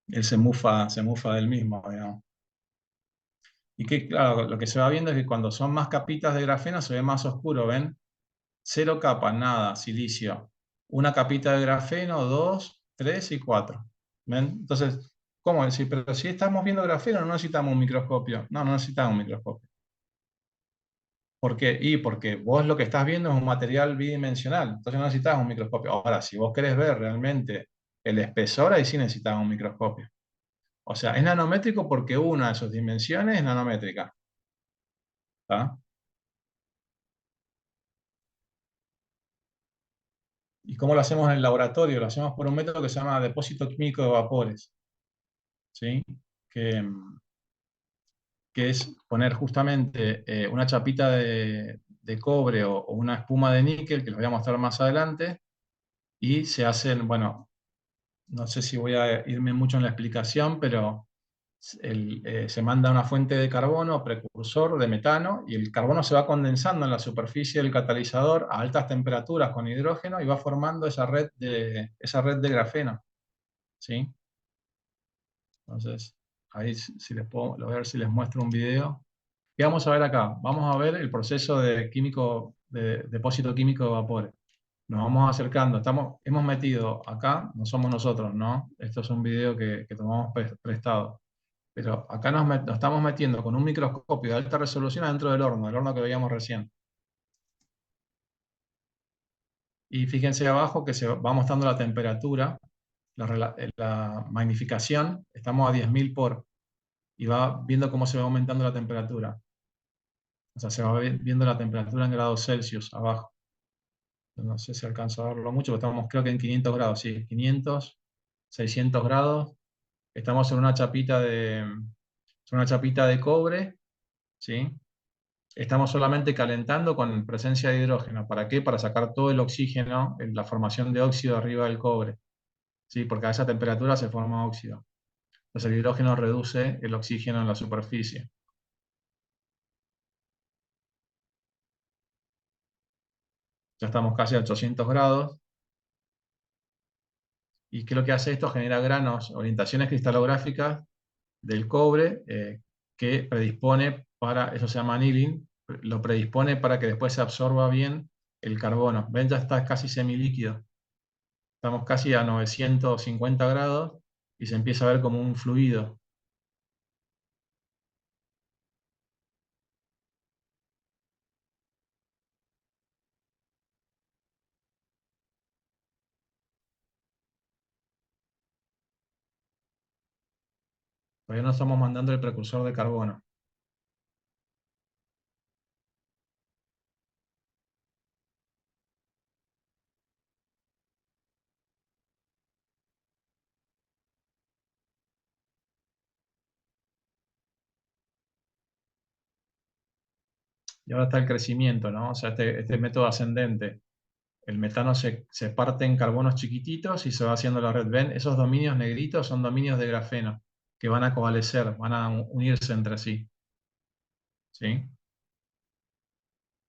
él se mufa del mismo, digamos. Y que, claro, lo que se va viendo es que cuando son más capitas de grafeno se ve más oscuro, ¿ven? 0 capas, nada, silicio. Una capita de grafeno, 2, 3 y 4. ¿Ven? Entonces, ¿cómo decir? Pero si estamos viendo grafeno, no necesitamos un microscopio. No, no necesitamos un microscopio. ¿Por qué? Y porque vos lo que estás viendo es un material bidimensional, entonces no necesitas un microscopio. Ahora, si vos querés ver realmente el espesor, ahí sí necesitas un microscopio. O sea, es nanométrico porque una de sus dimensiones es nanométrica. ¿Tá? ¿Y cómo lo hacemos en el laboratorio? Lo hacemos por un método que se llama depósito químico de vapores, ¿sí? Que, que es poner justamente una chapita de cobre o una espuma de níquel, que les voy a mostrar más adelante, y se hacen, bueno, no sé si voy a irme mucho en la explicación, pero se manda una fuente de carbono, precursor de metano, y el carbono se va condensando en la superficie del catalizador a altas temperaturas con hidrógeno y va formando esa red de grafeno, ¿sí? Entonces, ahí si les puedo, voy a ver si les muestro un video. ¿Qué vamos a ver acá? Vamos a ver el proceso de depósito químico de vapores. Nos vamos acercando, hemos metido acá, no somos nosotros, ¿no? Esto es un video que tomamos prestado. Pero acá nos estamos metiendo con un microscopio de alta resolución adentro del horno, el horno que veíamos recién. Y fíjense abajo que se va mostrando la temperatura, la magnificación, estamos a 10.000 por, y va viendo cómo se va aumentando la temperatura. O sea, se va viendo la temperatura en grados Celsius abajo. No sé si alcanzo a verlo mucho, pero estamos creo que en 500 grados, sí, 500, 600 grados. Estamos en una chapita de cobre, ¿sí? Estamos solamente calentando con presencia de hidrógeno. ¿Para qué? Para sacar todo el oxígeno, la formación de óxido arriba del cobre, ¿sí? Porque a esa temperatura se forma óxido. Entonces el hidrógeno reduce el oxígeno en la superficie. Ya estamos casi a 800 grados. ¿Y qué es lo que hace esto? Genera granos, orientaciones cristalográficas del cobre que predispone para, eso se llama annealing, lo predispone para que después se absorba bien el carbono. ¿Ven? Ya está casi semilíquido. Estamos casi a 950 grados y se empieza a ver como un fluido. Todavía no estamos mandando el precursor de carbono. Y ahora está el crecimiento, ¿no? O sea, este método ascendente. El metano se parte en carbonos chiquititos y se va haciendo la red. ¿Ven? Esos dominios negritos son dominios de grafeno que van a coalescer, van a unirse entre sí. ¿Sí?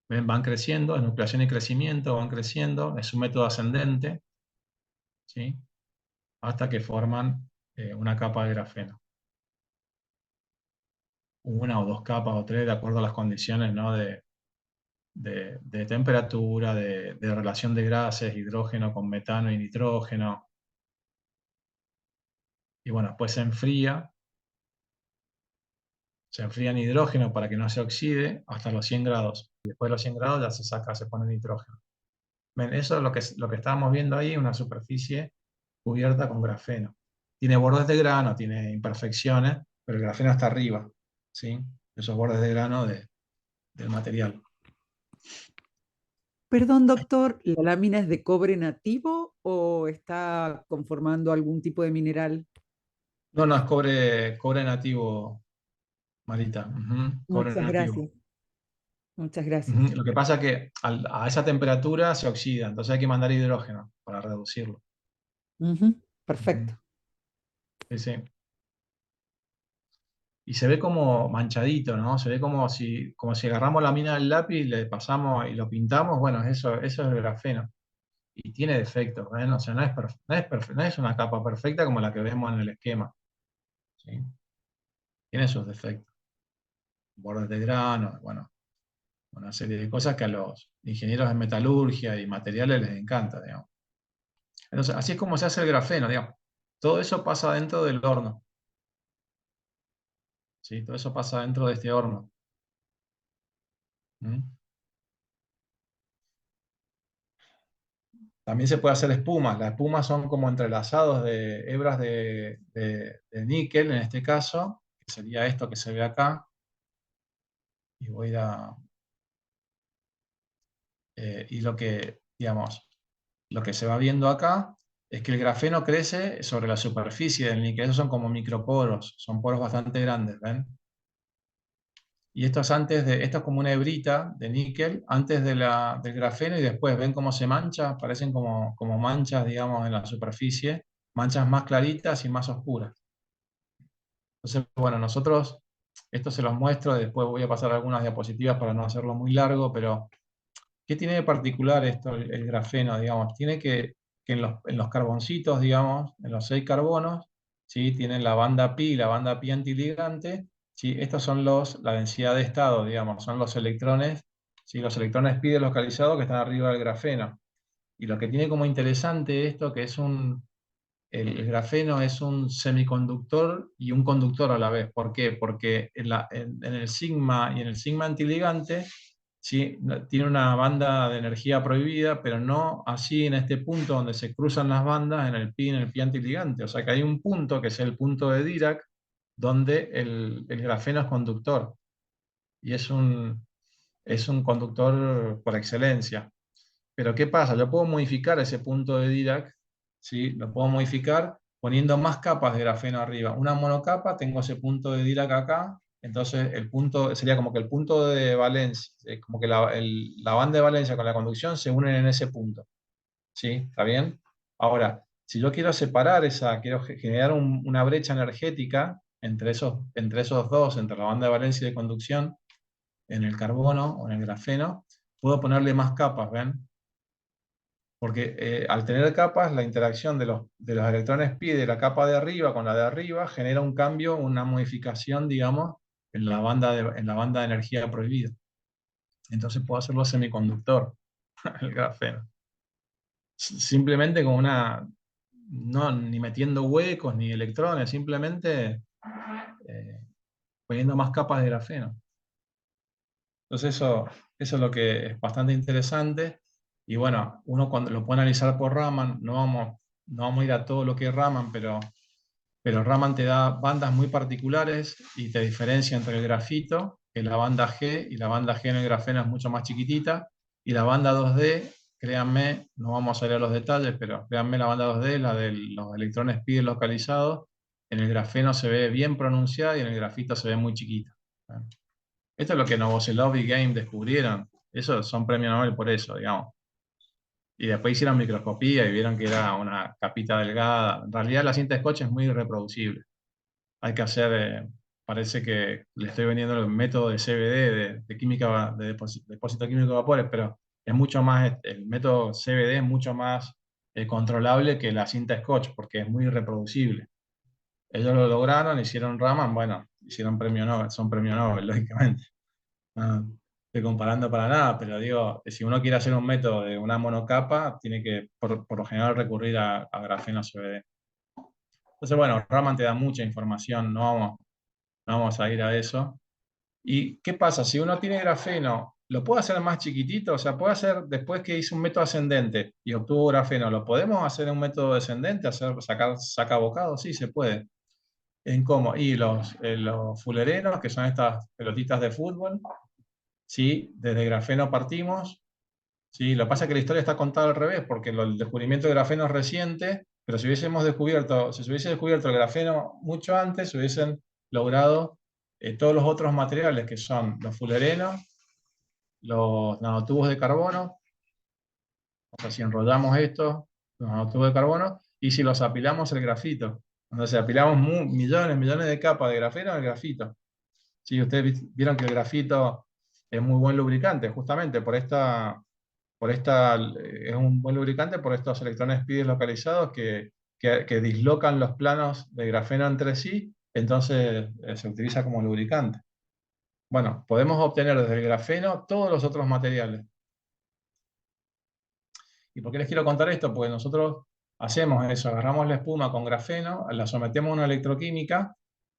¿Ven? Van creciendo, es nucleación y crecimiento, van creciendo, es un método ascendente, ¿sí? Hasta que forman una capa de grafeno. Una o dos capas o tres, de acuerdo a las condiciones, ¿no? de temperatura, de relación de gases, hidrógeno con metano y nitrógeno. Y bueno, después se enfría en hidrógeno para que no se oxide hasta los 100 grados. Y después de los 100 grados ya se saca, se pone nitrógeno. ¿Ven? Eso es lo que estábamos viendo ahí, una superficie cubierta con grafeno. Tiene bordes de grano, tiene imperfecciones, pero el grafeno está arriba, ¿sí? Esos bordes de grano del material. Perdón, doctor, ¿la lámina es de cobre nativo o está conformando algún tipo de mineral? No, no, es cobre nativo, Marita. Ujú, cobre Muchas nativo. gracias. Muchas gracias. Ujú. Lo que pasa es que a esa temperatura se oxida, entonces hay que mandar hidrógeno para reducirlo. Ujú, Ujú. perfecto. Sí, sí. y se ve como manchadito, ¿no? Se ve como si agarramos la mina del lápiz y le pasamos y lo pintamos, bueno, eso es el grafeno. Y tiene defectos, ¿ven? O sea, no es una capa perfecta como la que vemos en el esquema, ¿sí? Tiene sus defectos. Bordes de grano, bueno, una serie de cosas que a los ingenieros de metalurgia y materiales les encanta, digamos. Entonces, así es como se hace el grafeno, digamos. Todo eso pasa dentro del horno, ¿sí? Todo eso pasa dentro de este horno. ¿Mm? También se puede hacer espumas. Las espumas son como entrelazados de hebras de níquel, en este caso, que sería esto que se ve acá. Y voy a... y lo que, digamos, lo que se va viendo acá es que el grafeno crece sobre la superficie del níquel. Esos son como microporos, son poros bastante grandes, ¿ven? Y esto es como una hebrita de níquel antes del grafeno y después, ¿ven cómo se mancha? Parecen como manchas, digamos, en la superficie, manchas más claritas y más oscuras. Entonces, bueno, nosotros, esto se los muestro, después voy a pasar algunas diapositivas para no hacerlo muy largo, pero ¿qué tiene de particular esto, el grafeno, digamos? Tiene que en los carboncitos, digamos, en los 6 carbonos, ¿sí? Tienen la banda pi y la banda pi antiligante, ¿sí? Estos son la densidad de estado, digamos, son los electrones, ¿sí? Los electrones pi delocalizados que están arriba del grafeno. Y lo que tiene como interesante esto, que es el grafeno es un semiconductor y un conductor a la vez. ¿Por qué? Porque en el sigma y en el sigma antiligante, ¿sí? Tiene una banda de energía prohibida, pero no así en este punto donde se cruzan las bandas en el pi y en el pi antiligante. O sea que hay un punto, que es el punto de Dirac, donde el grafeno es conductor. Y es un conductor por excelencia. Pero ¿qué pasa? Yo puedo modificar ese punto de Dirac, ¿sí? Lo puedo modificar poniendo más capas de grafeno arriba. Una monocapa, tengo ese punto de Dirac acá, entonces el punto sería como que el punto de valencia, como que la banda de valencia con la conducción se unen en ese punto, ¿sí? ¿Está bien? Ahora, si yo quiero separar quiero generar una brecha energética entre esos dos, entre la banda de valencia y de conducción, en el carbono o en el grafeno, puedo ponerle más capas, ¿ven? Porque al tener capas, la interacción de los electrones pi de la capa de arriba con la de arriba genera un cambio, una modificación, digamos, en la banda de energía prohibida. Entonces puedo hacerlo semiconductor, el grafeno. Simplemente con no ni metiendo huecos ni electrones, simplemente eh, poniendo más capas de grafeno. Entonces eso es lo que es bastante interesante. Y bueno, uno cuando lo puede analizar por Raman, no vamos a ir a todo lo que es Raman, pero Raman te da bandas muy particulares y te diferencia entre el grafito, que es la banda G, y la banda G en el grafeno es mucho más chiquitita, y la banda 2D, créanme, no vamos a ir a los detalles, pero créanme, la banda 2D, la de los electrones pi localizados, en el grafeno se ve bien pronunciada y en el grafito se ve muy chiquita. Esto es lo que Novoselov y Game descubrieron. Eso son premios Nobel por eso, digamos. Y después hicieron microscopía y vieron que era una capita delgada. En realidad la cinta de Scotch es muy reproducible. Hay que hacer, parece que le estoy vendiendo el método de CVD, de química, de depósito químico de vapores, pero es mucho más, el método CVD es mucho más controlable que la cinta Scotch, porque es muy reproducible. Ellos lo lograron, hicieron Raman, bueno, hicieron premio Nobel, son premio Nobel, lógicamente. No estoy comparando para nada, pero digo, si uno quiere hacer un método de una monocapa, tiene que, por lo general, recurrir a grafeno CVD. Entonces, bueno, Raman te da mucha información, no vamos a ir a eso. ¿Y qué pasa? Si uno tiene grafeno, ¿lo puedo hacer más chiquitito? O sea, ¿puedo hacer, después que hice un método ascendente y obtuvo grafeno, ¿lo podemos hacer en un método descendente, saca bocado? Sí, se puede. ¿En cómo? Y los fulerenos, que son estas pelotitas de fútbol, ¿sí? Desde grafeno partimos, ¿sí? Lo que pasa es que la historia está contada al revés, porque el descubrimiento de grafeno es reciente, pero si se hubiese descubierto el grafeno mucho antes, se hubiesen logrado todos los otros materiales, que son los fulerenos, los nanotubos de carbono, o sea, si enrollamos esto, los nanotubos de carbono, y si los apilamos el grafito. Entonces apilamos millones de capas de grafeno al grafito. Sí, ustedes vieron que el grafito es muy buen lubricante, justamente es un buen lubricante por estos electrones pi deslocalizados que dislocan los planos de grafeno entre sí, entonces se utiliza como lubricante. Bueno, podemos obtener desde el grafeno todos los otros materiales. ¿Y por qué les quiero contar esto? Porque nosotros hacemos eso, agarramos la espuma con grafeno, la sometemos a una electroquímica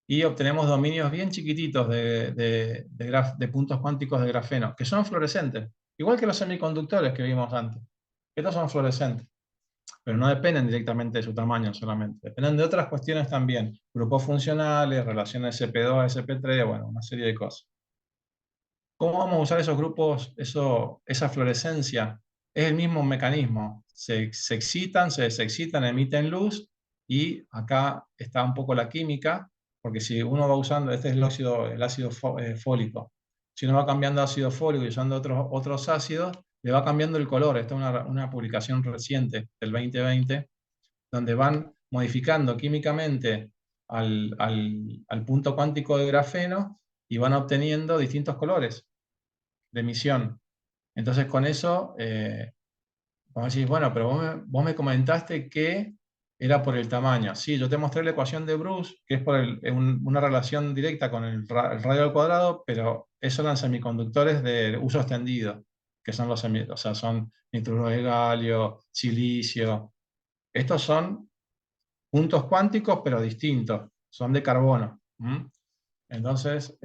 y obtenemos dominios bien chiquititos de puntos cuánticos de grafeno, que son fluorescentes, igual que los semiconductores que vimos antes. Estos son fluorescentes, pero no dependen directamente de su tamaño solamente, dependen de otras cuestiones también, grupos funcionales, relaciones sp2 a sp3, bueno, una serie de cosas. ¿Cómo vamos a usar esos grupos, esa fluorescencia? Es el mismo mecanismo. Se excitan, se desexcitan, emiten luz y acá está un poco la química, porque si uno va usando, este es el ácido fólico, si uno va cambiando ácido fólico y usando otros ácidos, le va cambiando el color. Esta es una publicación reciente del 2020, donde van modificando químicamente al punto cuántico de grafeno y van obteniendo distintos colores de emisión. Entonces con eso, vos decís, bueno, pero vos me comentaste que era por el tamaño. Sí, yo te mostré la ecuación de Bruce, que es por una relación directa con el radio al cuadrado, pero esos eran semiconductores de uso extendido, que son o sea, son nitruro de galio, silicio. Estos son puntos cuánticos, pero distintos, son de carbono. Entonces,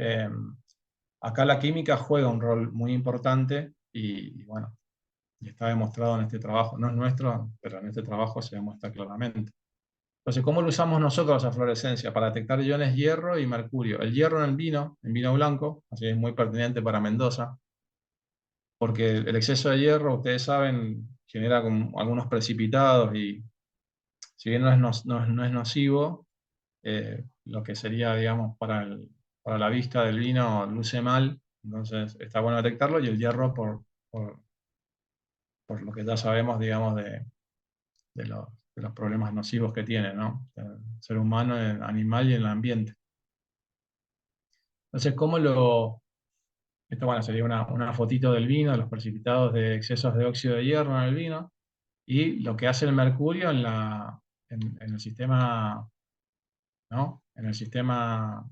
acá la química juega un rol muy importante y bueno, y está demostrado en este trabajo. No es nuestro, pero en este trabajo se demuestra claramente. Entonces, ¿cómo lo usamos nosotros esa fluorescencia? Para detectar iones hierro y mercurio. El hierro en vino blanco, así es muy pertinente para Mendoza, porque el exceso de hierro, ustedes saben, genera como algunos precipitados y si bien no es nocivo, lo que sería, digamos, para la vista del vino luce mal, entonces está bueno detectarlo, y el hierro por lo que ya sabemos, digamos, de los problemas nocivos que tiene, ¿no? El ser humano, el animal y el ambiente. Entonces, esto, bueno, sería una fotito del vino, de los precipitados de excesos de óxido de hierro en el vino, y lo que hace el mercurio en el sistema, ¿no? En el sistema,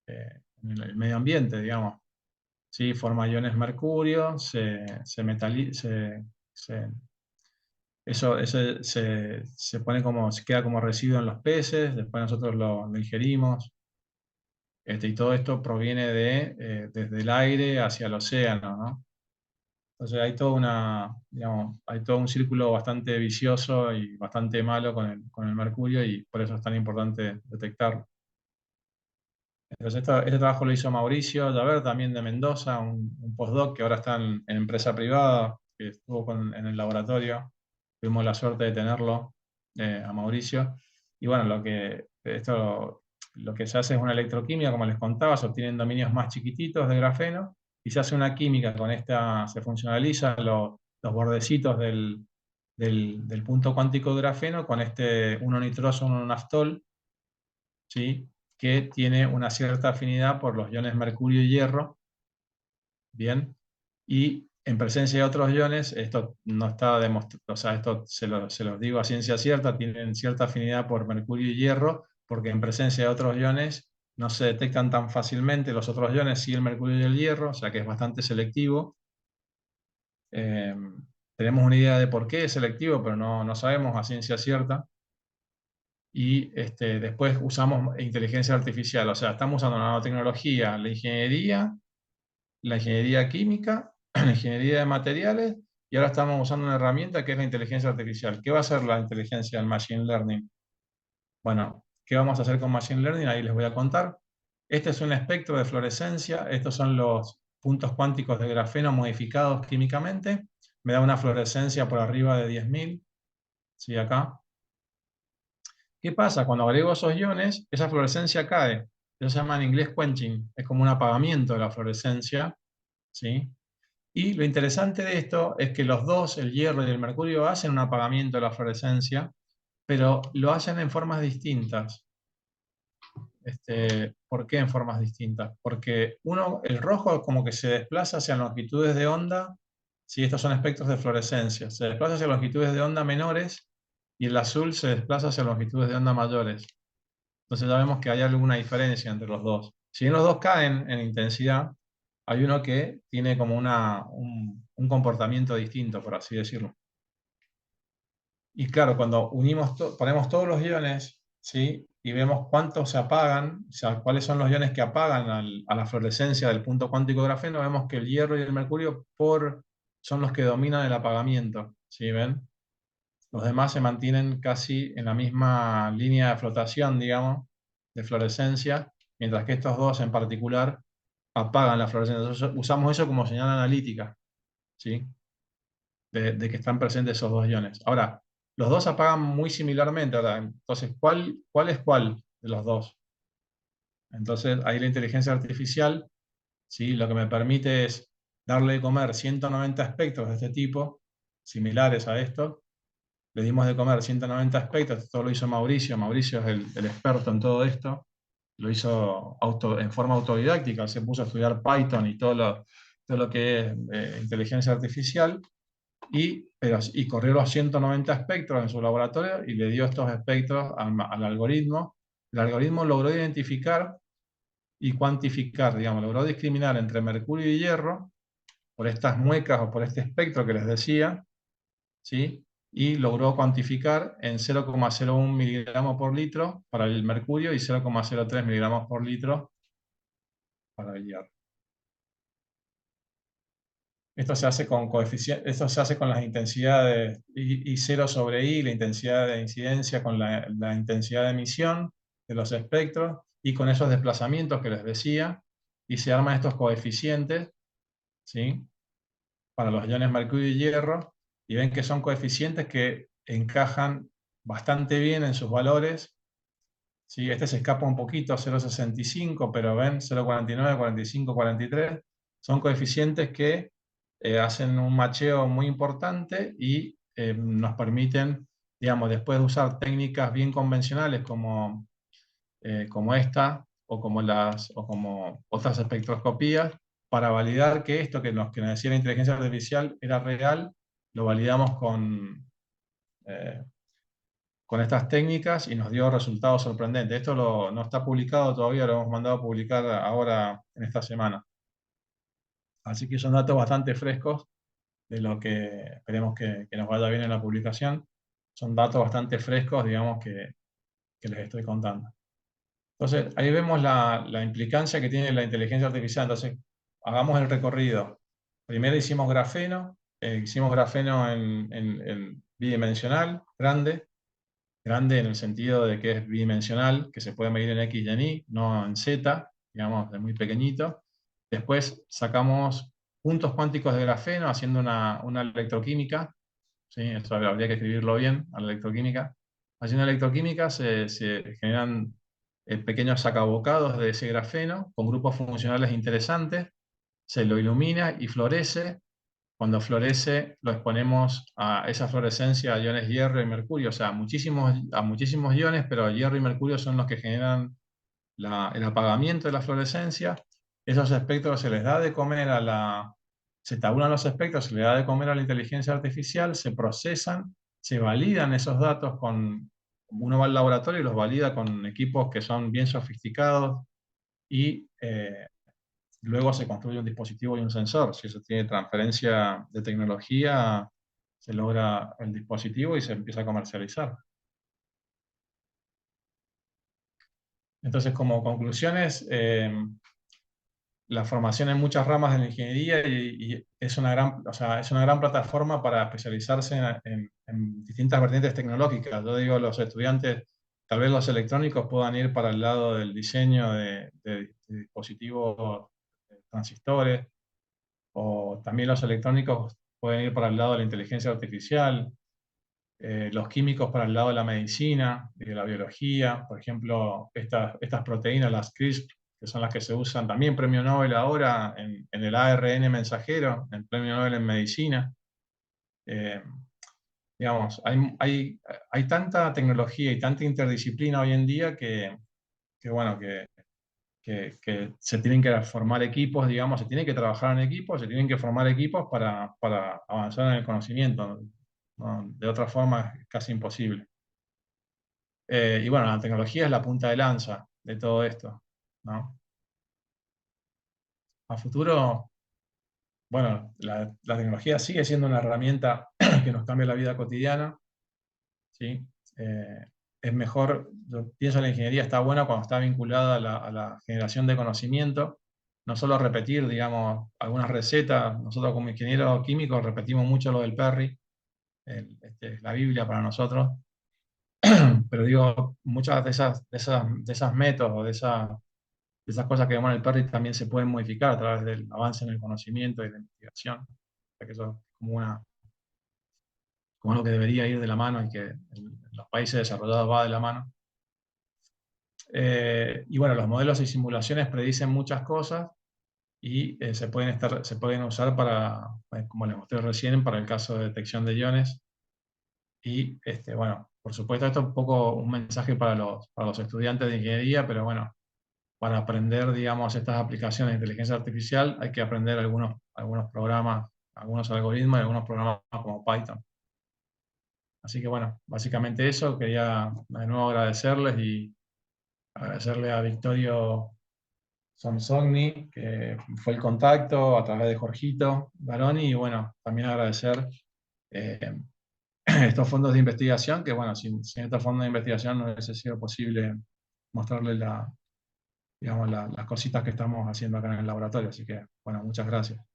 en el medio ambiente, digamos. ¿Sí? Forma iones mercurio, eso se pone se queda como residuo en los peces, después nosotros lo ingerimos. Y todo esto proviene desde el aire hacia el océano, ¿no? Entonces digamos, hay todo un círculo bastante vicioso y bastante malo con el mercurio, y por eso es tan importante detectarlo. Entonces este trabajo lo hizo Mauricio Llaver, también de Mendoza, un postdoc que ahora está en empresa privada, que estuvo en el laboratorio. Tuvimos la suerte de tenerlo, a Mauricio. Y bueno, lo que se hace es una electroquímica, como les contaba, se obtienen dominios más chiquititos de grafeno, y se hace una química con se funcionalizan los bordecitos del punto cuántico de grafeno con uno nitroso, uno naftol, ¿sí? Que tiene una cierta afinidad por los iones mercurio y hierro, ¿bien? Y en presencia de otros iones, esto no está demostrado, o sea, esto se los digo a ciencia cierta, tienen cierta afinidad por mercurio y hierro, porque en presencia de otros iones no se detectan tan fácilmente los otros iones, sí el mercurio y el hierro, o sea que es bastante selectivo. Tenemos una idea de por qué es selectivo, pero no sabemos a ciencia cierta. Y después usamos inteligencia artificial, o sea, estamos usando nanotecnología, la ingeniería química, la ingeniería de materiales, y ahora estamos usando una herramienta que es la inteligencia artificial. ¿Qué va a hacer la inteligencia del Machine Learning? Bueno, ¿qué vamos a hacer con Machine Learning? Ahí les voy a contar. Este es un espectro de fluorescencia, estos son los puntos cuánticos de grafeno modificados químicamente, me da una fluorescencia por arriba de 10.000, ¿sí? Acá. ¿Qué pasa? Cuando agrego esos iones, esa fluorescencia cae. Eso se llama en inglés quenching. Es como un apagamiento de la fluorescencia, ¿sí? Y lo interesante de esto es que los dos, el hierro y el mercurio, hacen un apagamiento de la fluorescencia, pero lo hacen en formas distintas. ¿Por qué en formas distintas? Porque el rojo como que se desplaza hacia longitudes de onda, ¿sí? Estos son espectros de fluorescencia, se desplaza hacia longitudes de onda menores y el azul se desplaza hacia longitudes de onda mayores. Entonces ya vemos que hay alguna diferencia entre los dos. Si bien los dos caen en intensidad, hay uno que tiene como un comportamiento distinto, por así decirlo. Y claro, cuando ponemos todos los iones, ¿sí? Y vemos cuántos se apagan, o sea, cuáles son los iones que apagan a la fluorescencia del punto cuántico de grafeno, vemos que el hierro y el mercurio son los que dominan el apagamiento, ¿sí ven? Los demás se mantienen casi en la misma línea de flotación, digamos, de fluorescencia, mientras que estos dos en particular apagan la fluorescencia. Entonces usamos eso como señal analítica, ¿sí? De que están presentes esos dos iones. Ahora, los dos apagan muy similarmente. Ahora, entonces, ¿cuál es cuál de los dos? Entonces, ahí la inteligencia artificial, ¿sí? Lo que me permite es darle de comer 190 espectros de este tipo, similares a esto. Le dimos de comer 190 espectros, esto lo hizo Mauricio. Mauricio es el experto en todo esto. Lo hizo en forma autodidáctica, se puso a estudiar Python y todo lo que es inteligencia artificial. Y corrió los 190 espectros en su laboratorio y le dio estos espectros al algoritmo. El algoritmo logró identificar y cuantificar, digamos, logró discriminar entre mercurio y hierro por estas muecas o por este espectro que les decía, ¿sí? Y logró cuantificar en 0,01 miligramos por litro para el mercurio y 0,03 miligramos por litro para el hierro. Esto se hace con esto se hace con las intensidades I 0 sobre I, la intensidad de incidencia con la intensidad de emisión de los espectros y con esos desplazamientos que les decía, y se arman estos coeficientes, ¿sí? Para los iones mercurio y hierro, y ven que son coeficientes que encajan bastante bien en sus valores, ¿sí? Este se escapa un poquito a 0,65, pero ven 0,49, 45, 43, son coeficientes que hacen un macheo muy importante y nos permiten, digamos, después de usar técnicas bien convencionales como esta o como otras espectroscopías, para validar que esto que nos decía la inteligencia artificial era real, lo validamos con estas técnicas y nos dio resultados sorprendentes. Esto no está publicado todavía, lo hemos mandado a publicar ahora en esta semana. Así que son datos bastante frescos de lo que esperemos que nos vaya bien en la publicación. Son datos bastante frescos, digamos, que les estoy contando. Entonces, ahí vemos la implicancia que tiene la inteligencia artificial. Entonces, hagamos el recorrido. Primero hicimos grafeno en bidimensional, grande en el sentido de que es bidimensional, que se puede medir en X y en Y, no en Z, digamos, de muy pequeñito. Después sacamos puntos cuánticos de grafeno haciendo una electroquímica, ¿sí? Eso habría que escribirlo bien, a la electroquímica. Haciendo electroquímica se generan pequeños sacabocados de ese grafeno con grupos funcionales interesantes, se lo ilumina y florece. Cuando florece, lo exponemos a esa fluorescencia a iones hierro y mercurio, o sea, a muchísimos iones, pero hierro y mercurio son los que generan el apagamiento de la fluorescencia. Esos espectros se les da de comer se tabulan los espectros, se les da de comer a la inteligencia artificial, se procesan, se validan esos datos uno va al laboratorio y los valida con equipos que son bien sofisticados y luego se construye un dispositivo y un sensor. Si eso tiene transferencia de tecnología, se logra el dispositivo y se empieza a comercializar. Entonces, como conclusiones, la formación en muchas ramas de la ingeniería y es una gran plataforma para especializarse en distintas vertientes tecnológicas. Yo digo, los estudiantes, tal vez los electrónicos puedan ir para el lado del diseño de dispositivos, transistores, o también los electrónicos pueden ir para el lado de la inteligencia artificial, los químicos para el lado de la medicina y de la biología. Por ejemplo, estas proteínas, las CRISPR, que son las que se usan también premio Nobel ahora en el ARN mensajero, el premio Nobel en medicina. Digamos, hay tanta tecnología y tanta interdisciplina hoy en día que bueno, que se tienen que formar equipos, digamos, se tienen que trabajar en equipos, se tienen que formar equipos para avanzar en el conocimiento, ¿no? De otra forma es casi imposible. Y bueno, la tecnología es la punta de lanza de todo esto, ¿no? A futuro, bueno, la tecnología sigue siendo una herramienta que nos cambia la vida cotidiana, ¿sí? Es mejor, yo pienso que la ingeniería está buena cuando está vinculada a la generación de conocimiento, no solo repetir, digamos, algunas recetas. Nosotros como ingenieros químicos repetimos mucho lo del Perry, la Biblia para nosotros, pero digo, muchas de esas métodos, de esas cosas que vemos en el Perry también se pueden modificar a través del avance en el conocimiento y la investigación. O sea, que eso es como algo que debería ir de la mano y que en los países desarrollados va de la mano. Y bueno, los modelos y simulaciones predicen muchas cosas y se pueden usar para, como les mostré recién, para el caso de detección de iones. Y bueno, por supuesto, esto es un poco un mensaje para los estudiantes de ingeniería, pero bueno, para aprender, digamos, estas aplicaciones de inteligencia artificial hay que aprender algunos programas, algunos algoritmos y algunos programas como Python. Así que bueno, básicamente eso. Quería de nuevo agradecerles y agradecerle a Victorio Samsogni, que fue el contacto a través de Jorgito Baroni, y bueno, también agradecer eh, estos fondos de investigación, que bueno, sin estos fondos de investigación no hubiese sido posible mostrarles digamos, las cositas que estamos haciendo acá en el laboratorio. Así que bueno, muchas gracias.